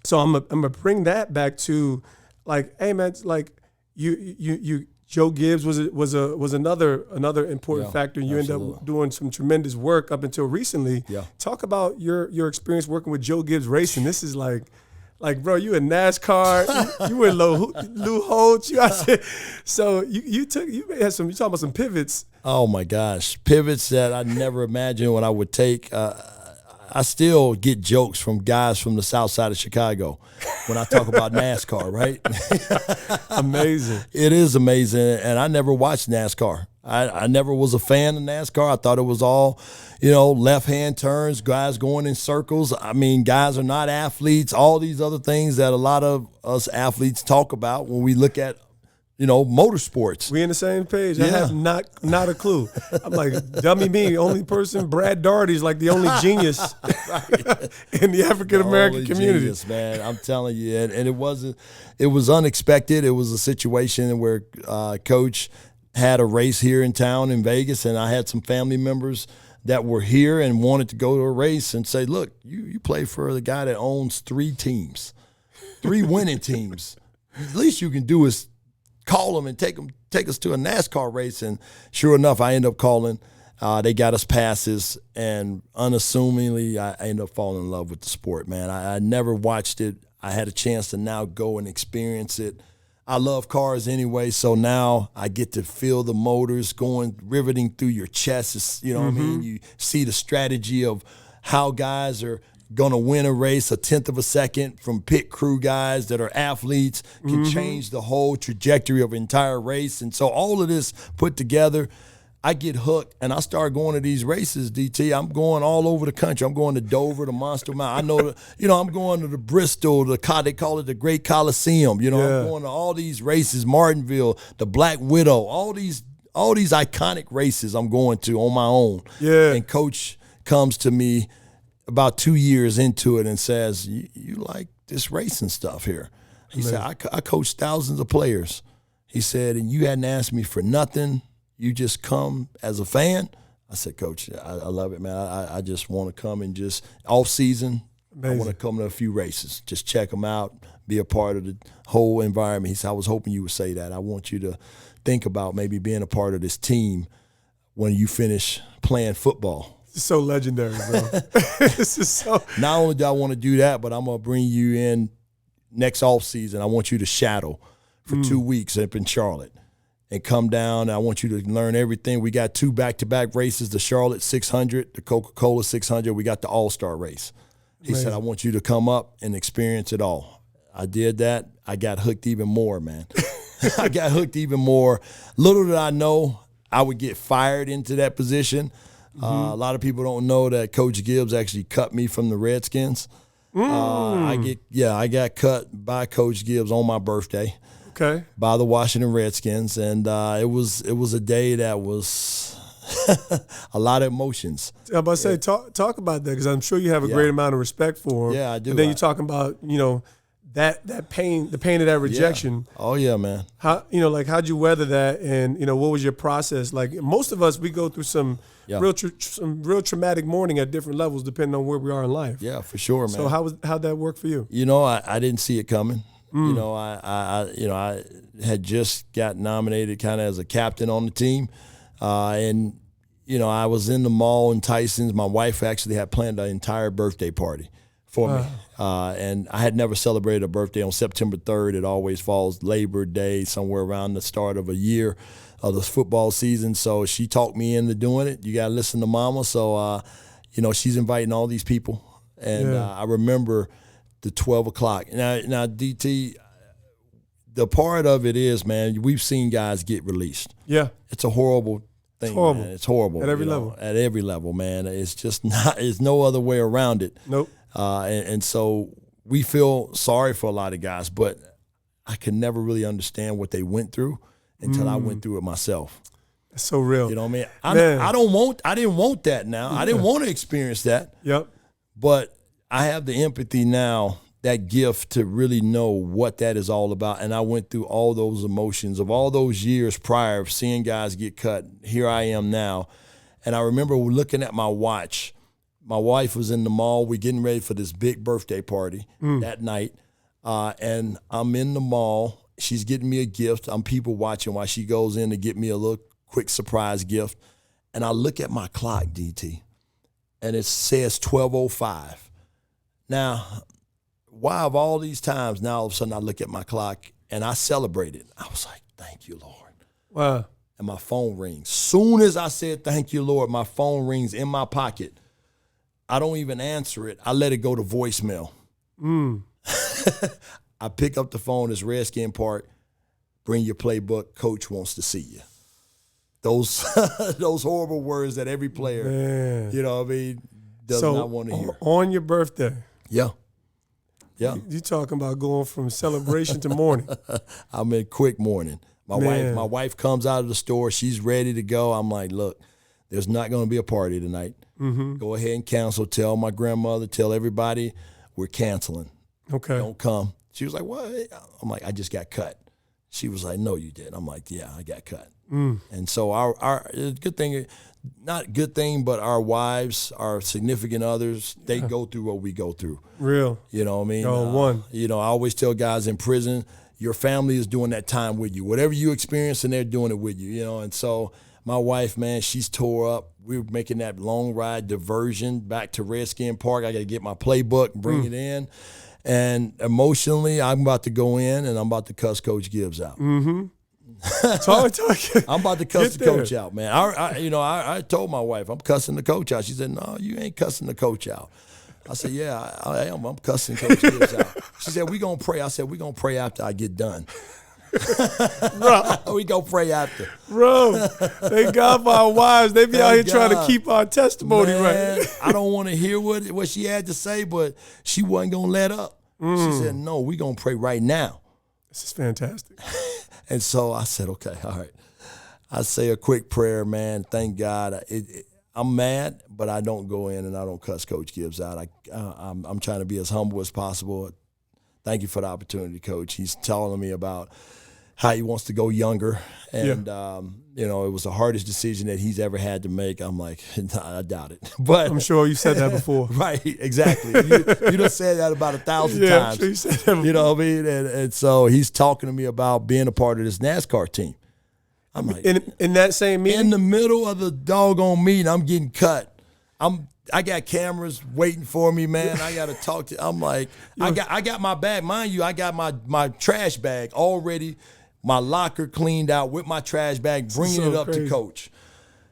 so I'm gonna bring that back to, like, hey man, like you Joe Gibbs was another important factor. You ended up doing some tremendous work up until recently. Yeah. Talk about your experience working with Joe Gibbs Racing. This is like bro, you in NASCAR, you in Lou Holtz. So you talking about some pivots. Oh my gosh, pivots that I never imagined when I would take. I still get jokes from guys from the south side of Chicago. when I talk about NASCAR, right? Amazing. It is amazing, and I never watched NASCAR. I never was a fan of NASCAR. I thought it was all, left-hand turns, guys going in circles. I mean, guys are not athletes, all these other things that a lot of us athletes talk about when we look at, motorsports. We in the same page. Yeah. I have not a clue. I'm like, dummy me, only person, Brad Daugherty's like the only genius in the African-American community. Genius, man. I'm telling you. And it was unexpected. It was a situation where Coach had a race here in town in Vegas, and I had some family members that were here and wanted to go to a race and say, look, you play for the guy that owns 3 teams, 3 winning teams. The least you can do is call them and take us to a NASCAR race. And sure enough, I ended up calling. They got us passes, and unassumingly, I ended up falling in love with the sport, man. I never watched it. I had a chance to now go and experience it. I love cars anyway, so now I get to feel the motors riveting through your chest. It's, what I mean? You see the strategy of how guys are going to win a race, a tenth of a second from pit crew guys that are athletes can change the whole trajectory of an entire race. And so all of this put together, I get hooked, and I start going to these races, DT. I'm going all over the country. I'm going to Dover, to Monster Mount. I know, I'm going to the Bristol, they call it the Great Coliseum. I'm going to all these races, Martinville, the Black Widow, all these iconic races I'm going to on my own. Yeah. And Coach comes to me about 2 years into it and says, you like this racing stuff here. He said, I coached thousands of players. He said, and you hadn't asked me for nothing. You just come as a fan. I said, Coach, I love it, man. I just want to come and just off season. Amazing. I want to come to a few races, just check them out, be a part of the whole environment. He said, I was hoping you would say that. I want you to think about maybe being a part of this team when you finish playing football. It's so legendary, bro. This is so. Not only do I want to do that, but I'm going to bring you in next off season. I want you to shadow for 2 weeks up in Charlotte. And come down. I want you to learn everything. We got 2 back-to-back races, the Charlotte 600, the Coca-Cola 600. We got the All-Star race. He said, I want you to come up and experience it all. I did that. I got hooked even more, man. I got hooked even more. Little did I know I would get fired into that position. A lot of people don't know that Coach Gibbs actually cut me from the Redskins. I got cut by Coach Gibbs on my birthday. Okay. By the Washington Redskins, and it was a day that was a lot of emotions. I'm about to say, talk about that, because I'm sure you have a great amount of respect for him. Yeah, I do. And then you're talking about that pain, the pain of that rejection. Yeah. Oh yeah, man. How how'd you weather that, and what was your process? Like most of us, we go through some real traumatic mourning at different levels, depending on where we are in life. Yeah, for sure, man. So how'd that work for you? I didn't see it coming. I had just got nominated kind of as a captain on the team. I was in the mall in Tyson's. My wife actually had planned an entire birthday party for me. And I had never celebrated a birthday on September 3rd. It always falls Labor Day, somewhere around the start of a year of the football season. So she talked me into doing it. You got to listen to mama. So, she's inviting all these people. And I remember the 12 o'clock. Now, DT, the part of it is, man, we've seen guys get released. Yeah. It's a horrible thing, man. It's horrible. At every level. At every level, man. It's just not, there's no other way around it. Nope. And so we feel sorry for a lot of guys, but I could never really understand what they went through until I went through it myself. That's so real. You know what I mean? I didn't want that now. I didn't want to experience that. Yep. But I have the empathy now, that gift to really know what that is all about. And I went through all those emotions of all those years prior of seeing guys get cut. Here I am now. And I remember looking at my watch. My wife was in the mall. We're getting ready for this big birthday party that night. And I'm in the mall. She's getting me a gift. I'm people watching while she goes in to get me a little quick surprise gift. And I look at my clock, DT, and it says 12:05. Now, why of all these times, now all of a sudden I look at my clock and I celebrated. I was like, thank you, Lord. Wow. And my phone rings. Soon as I said, thank you, Lord, my phone rings in my pocket. I don't even answer it. I let it go to voicemail. I pick up the phone. It's Redskin Park. Bring your playbook. Coach wants to see you. Those those horrible words that every player, does not want to hear. On your birthday. Yeah. Yeah. You talking about going from celebration to mourning. I'm in quick mourning. My wife comes out of the store. She's ready to go. I'm like, look, there's not going to be a party tonight. Mm-hmm. Go ahead and cancel. Tell my grandmother, tell everybody we're canceling. Okay. Don't come. She was like, what? I'm like, I just got cut. She was like, no, you did. I'm like, yeah, I got cut. And so our good thing, not good thing, but our wives, our significant others, they go through what we go through. Real. You know what I mean? One. I always tell guys in prison, your family is doing that time with you. Whatever you experience, and they're doing it with you, And so my wife, man, she's tore up. We were making that long ride diversion back to Redskin Park. I got to get my playbook and bring it in. And emotionally, I'm about to go in, and I'm about to cuss Coach Gibbs out. Mm-hmm. I'm about to cuss the coach out, man. I told my wife, I'm cussing the coach out. She said, no, you ain't cussing the coach out. I said, yeah, I am. I'm cussing Coach Gibbs out. She said, we going to pray. I said, we going to pray after I get done. We go pray after. Bro, thank God for our wives. They be out here trying to keep our testimony right. I don't want to hear what she had to say, but she wasn't going to let up. She said, no, we going to pray right now. This is fantastic. And so I said, okay, all right. I say a quick prayer, man. Thank God. I'm mad, but I don't go in and I don't cuss Coach Gibbs out. I'm trying to be as humble as possible. Thank you for the opportunity, Coach. He's telling me about how he wants to go younger. And, it was the hardest decision that he's ever had to make. I'm like, I doubt it. But I'm sure you said that before. Right, exactly. You done said that about 1,000 times. I'm sure you said that before. You know what I mean? And so he's talking to me about being a part of this NASCAR team. I'm like, in that same meeting? In the middle of the doggone meeting, I'm getting cut. I got cameras waiting for me, man. I got to talk to. I'm like, I got my bag, mind you. I got my trash bag already, my locker cleaned out with my trash bag, bringing it up crazy. To Coach.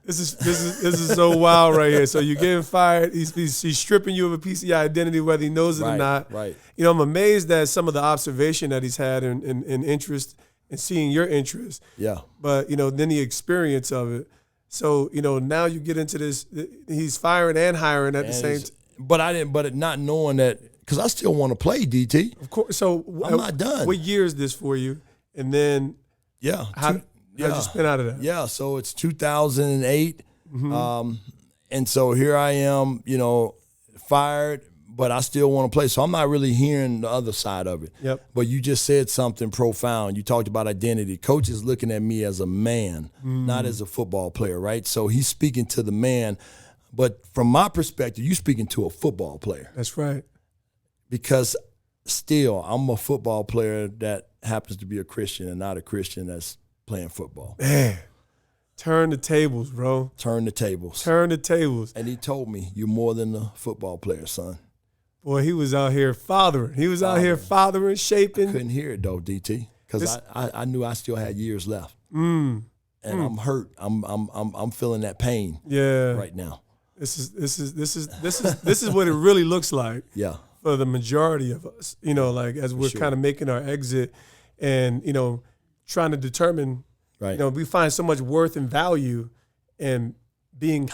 This is so wild right here. So you're getting fired. He's stripping you of a piece of your identity, whether he knows it or not. Right. I'm amazed at some of the observation that he's had and interest in seeing your interest. Yeah. But then the experience of it. So, now you get into this, he's firing and hiring at the same time. But not knowing that, because I still want to play, DT. Of course. So I'm not done. What year is this for you? And then how'd you spin out of that? Yeah, so it's 2008. Mm-hmm. And so here I am, fired, but I still want to play. So I'm not really hearing the other side of it. Yep. But you just said something profound. You talked about identity. Coach is looking at me as a man, not as a football player, right? So he's speaking to the man. But from my perspective, you're speaking to a football player. That's right. Because still, I'm a football player that happens to be a Christian and not a Christian that's playing football. Man, turn the tables, bro. Turn the tables. Turn the tables. And he told me, you're more than a football player, son. Boy, he was out here fathering. He was out here fathering, shaping. I couldn't hear it though, DT, because I knew I still had years left, and I'm hurt. I'm feeling that pain. Right now. This is what it really looks like. Yeah. For the majority of us, as we're kind of making our exit, and trying to determine, right. We find so much worth and value in being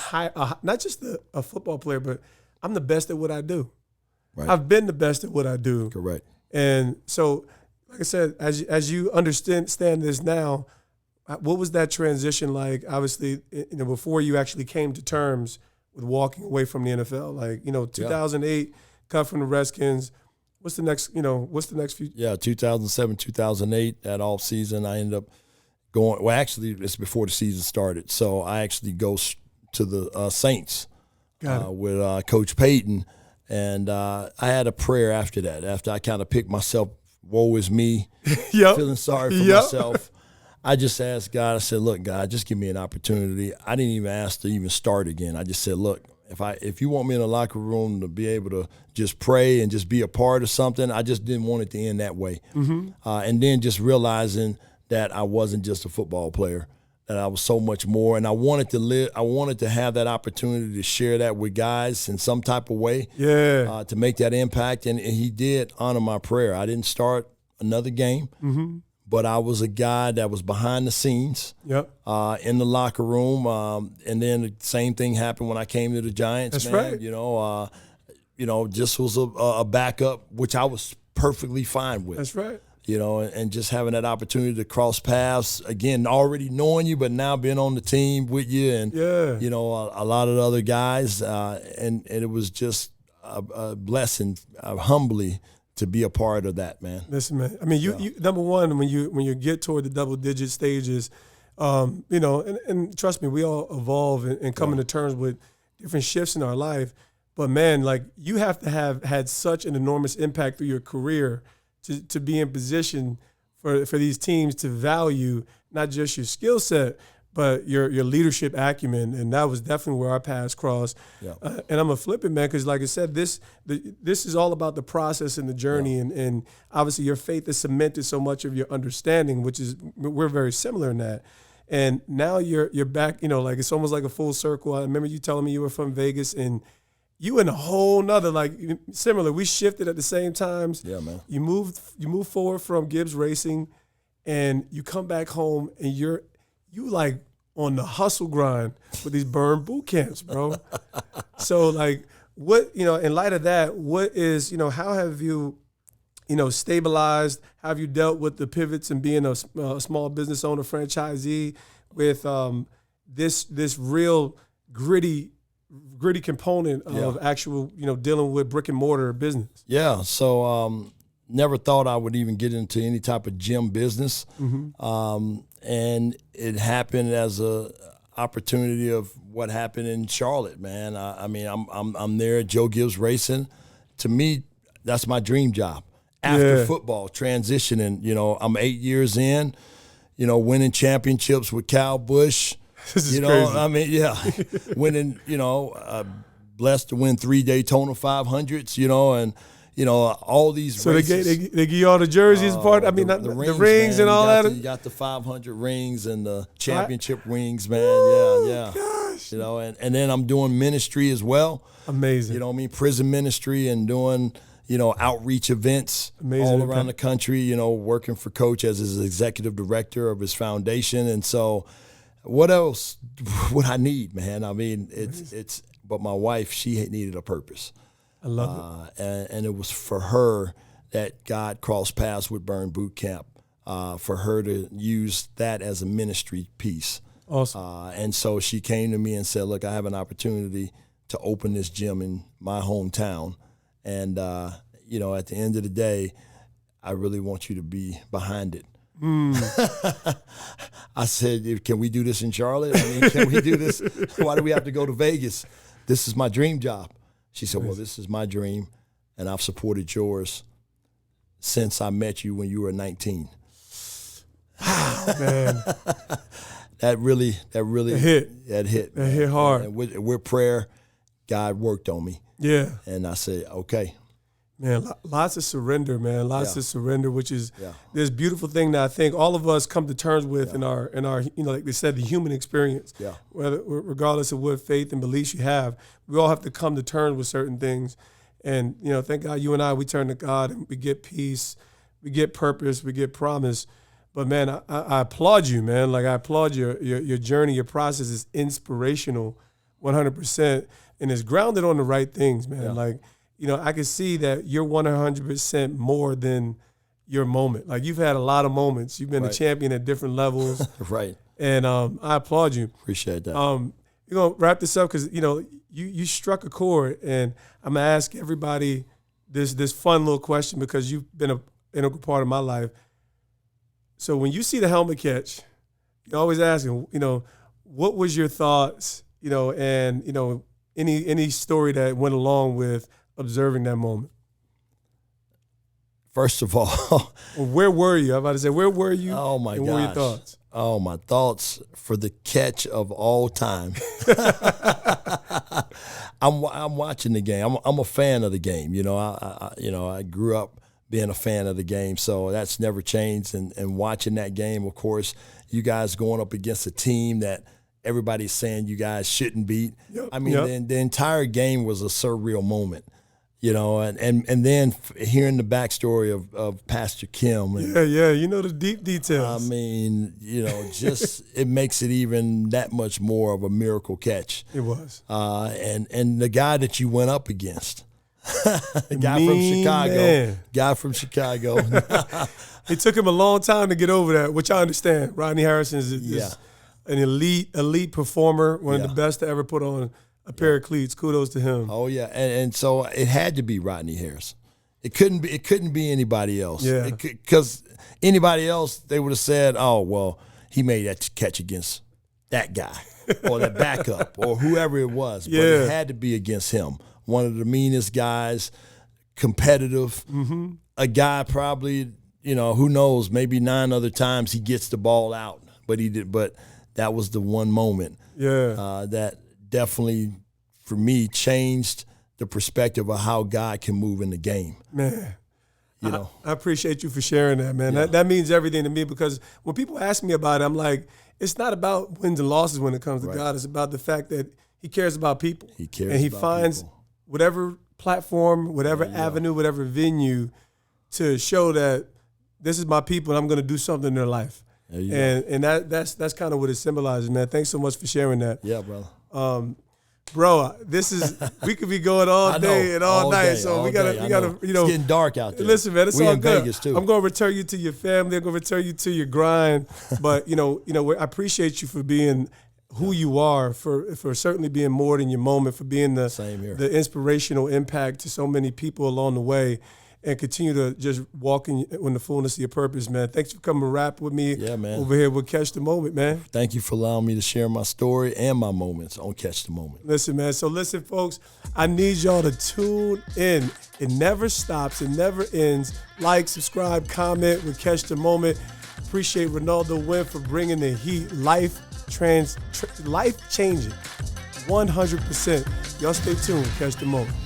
not just a football player, but I'm the best at what I do. Right. I've been the best at what I do. Correct. And so, like I said, as you understand this now, what was that transition like? Obviously, before you actually came to terms with walking away from the NFL, 2008, cut from the Redskins. What's the next? What's the next few? Yeah, 2007, 2008. That off season, I ended up going. Well, actually, it's before the season started. So I actually go to the Saints with Coach Payton. And I had a prayer after that. After I kind of picked myself, woe is me, feeling sorry for myself. I just asked God, I said, look, God, just give me an opportunity. I didn't even ask to even start again. I just said, look, if you want me in the locker room to be able to just pray and just be a part of something, I just didn't want it to end that way. Mm-hmm. And then just realizing that I wasn't just a football player, that I was so much more, and I wanted to have that opportunity to share that with guys in some type of way, to make that impact. And he did honor my prayer. I didn't start another game, but I was a guy that was behind the scenes, in the locker room. And then the same thing happened when I came to the Giants. That's man. right. Just was a backup, which I was perfectly fine with. That's right. And just having that opportunity to cross paths, again, already knowing you, but now being on the team with you and, a lot of the other guys. And it was just a blessing, humbly, to be a part of that, man. Listen, man. I mean, you number one, when you get toward the double-digit stages, and trust me, we all evolve and come into terms with different shifts in our life. But, man, like, you have to have had such an enormous impact through your career to be in position for these teams to value not just your skill set, but your leadership acumen. And that was definitely where our paths crossed. Yeah. And I'm going to flip it, man, because like I said, this is all about the process and the journey. Yeah. And obviously your faith has cemented so much of your understanding, which is we're very similar in that. And now you're back, like it's almost like a full circle. I remember you telling me you were from Vegas, and you in a whole nother, like, similar. We shifted at the same times. Yeah, man. You moved forward from Gibbs Racing, and you come back home, and you like on the hustle grind with these burn boot camps, bro. So, like, what, in light of that, what is, how have you, stabilized? How have you dealt with the pivots and being a small business owner, franchisee, with this real gritty component of actual, dealing with brick and mortar business? Yeah. So never thought I would even get into any type of gym business. And it happened as a opportunity of what happened in Charlotte, man. I'm there at Joe Gibbs Racing. To me, that's my dream job. After football, transitioning, I'm 8 years in, winning championships with Cal Bush. This is crazy. Winning, blessed to win 3 Daytona 500s, and, all these races. So they give you all the jerseys part? I mean, the rings man, and all that? You got the 500 rings and the championship rings, man. Gosh. And then I'm doing ministry as well. Amazing. Prison ministry and doing, outreach events all around the country, working for Coach as his executive director of his foundation. And so what else would I need, man? I mean, but my wife, she needed a purpose. I love it. And it was for her that God crossed paths with Burn Boot Camp, for her to use that as a ministry piece. Awesome. And so she came to me and said, look, I have an opportunity to open this gym in my hometown. And, at the end of the day, I really want you to be behind it. I said, can we do this in Charlotte? Can we do this? Why do we have to go to Vegas? This is my dream job. She said, well, this is my dream, and I've supported yours since I met you when you were 19. Wow, man. That really hit. That hit. That hit hard. And with prayer, God worked on me. Yeah. And I said, okay. Man, lots of surrender, man. Lots of surrender, which is this beautiful thing that I think all of us come to terms with in our, like they said, the human experience. Yeah. Regardless of what faith and beliefs you have, we all have to come to terms with certain things. And, thank God you and I, we turn to God and we get peace, we get purpose, we get promise. But, man, I applaud you, man. Like, I applaud your journey, your process is inspirational 100%, and it's grounded on the right things, man. Yeah. Like, I can see that you're 100% more than your moment. Like, you've had a lot of moments. You've been a champion at different levels. Right. And I applaud you. Appreciate that. We're going to wrap this up because, you struck a chord. And I'm going to ask everybody this fun little question because you've been an integral part of my life. So when you see the helmet catch, you're always asking, what was your thoughts, and, any story that went along with observing that moment? First of all, where were you? I'm about to say, where were you? Oh my gosh! What were your thoughts? Oh, my thoughts for the catch of all time. I'm watching the game. I'm a fan of the game. I grew up being a fan of the game. So that's never changed. And watching that game, of course, you guys going up against a team that everybody's saying you guys shouldn't beat. Yep. I mean, the entire game was a surreal moment. You know, and then hearing the backstory of Pastor Kim. And, you know the deep details. I mean, you know, just it makes it even that much more of a miracle catch. It was. And the guy that you went up against, the guy from Chicago. It took him a long time to get over that, which I understand. Rodney Harrison is an elite performer, one of the best to ever put on a pair of cleats. Kudos to him. Oh yeah, and so it had to be Rodney Harris. It couldn't be anybody else. Yeah, because anybody else, they would have said, "Oh well, he made that catch against that guy or that backup or whoever it was." But it had to be against him. One of the meanest guys, competitive, a guy probably, you know, who knows, maybe 9 other times he gets the ball out, but he did. But that was the one moment. That definitely, for me, changed the perspective of how God can move in the game. Man, you know, I appreciate you for sharing that, man. That means everything to me, because when people ask me about it, I'm like, it's not about wins and losses when it comes to God. It's about the fact that He cares about people. He cares, and He about finds people. Whatever platform, whatever avenue, whatever venue to show that this is my people and I'm going to do something in their life. And that's kind of what it symbolizes, man. Thanks so much for sharing that. Yeah, brother. Bro, we could be going all day and all night. So we gotta, you know. It's getting dark out there. Listen, man, it's all good. Vegas too. I'm going to return you to your family. I'm going to return you to your grind. But I appreciate you for being who you are, for certainly being more than your moment, for being the inspirational impact to so many people along the way, and continue to just walk in the fullness of your purpose, man. Thanks for coming to rap with me over here with Catch the Moment, man. Thank you for allowing me to share my story and my moments on Catch the Moment. Listen, man. So listen, folks, I need y'all to tune in. It never stops. It never ends. Like, subscribe, comment with Catch the Moment. Appreciate Renaldo Wynn for bringing the heat. Life-changing. 100%. Y'all stay tuned. Catch the Moment.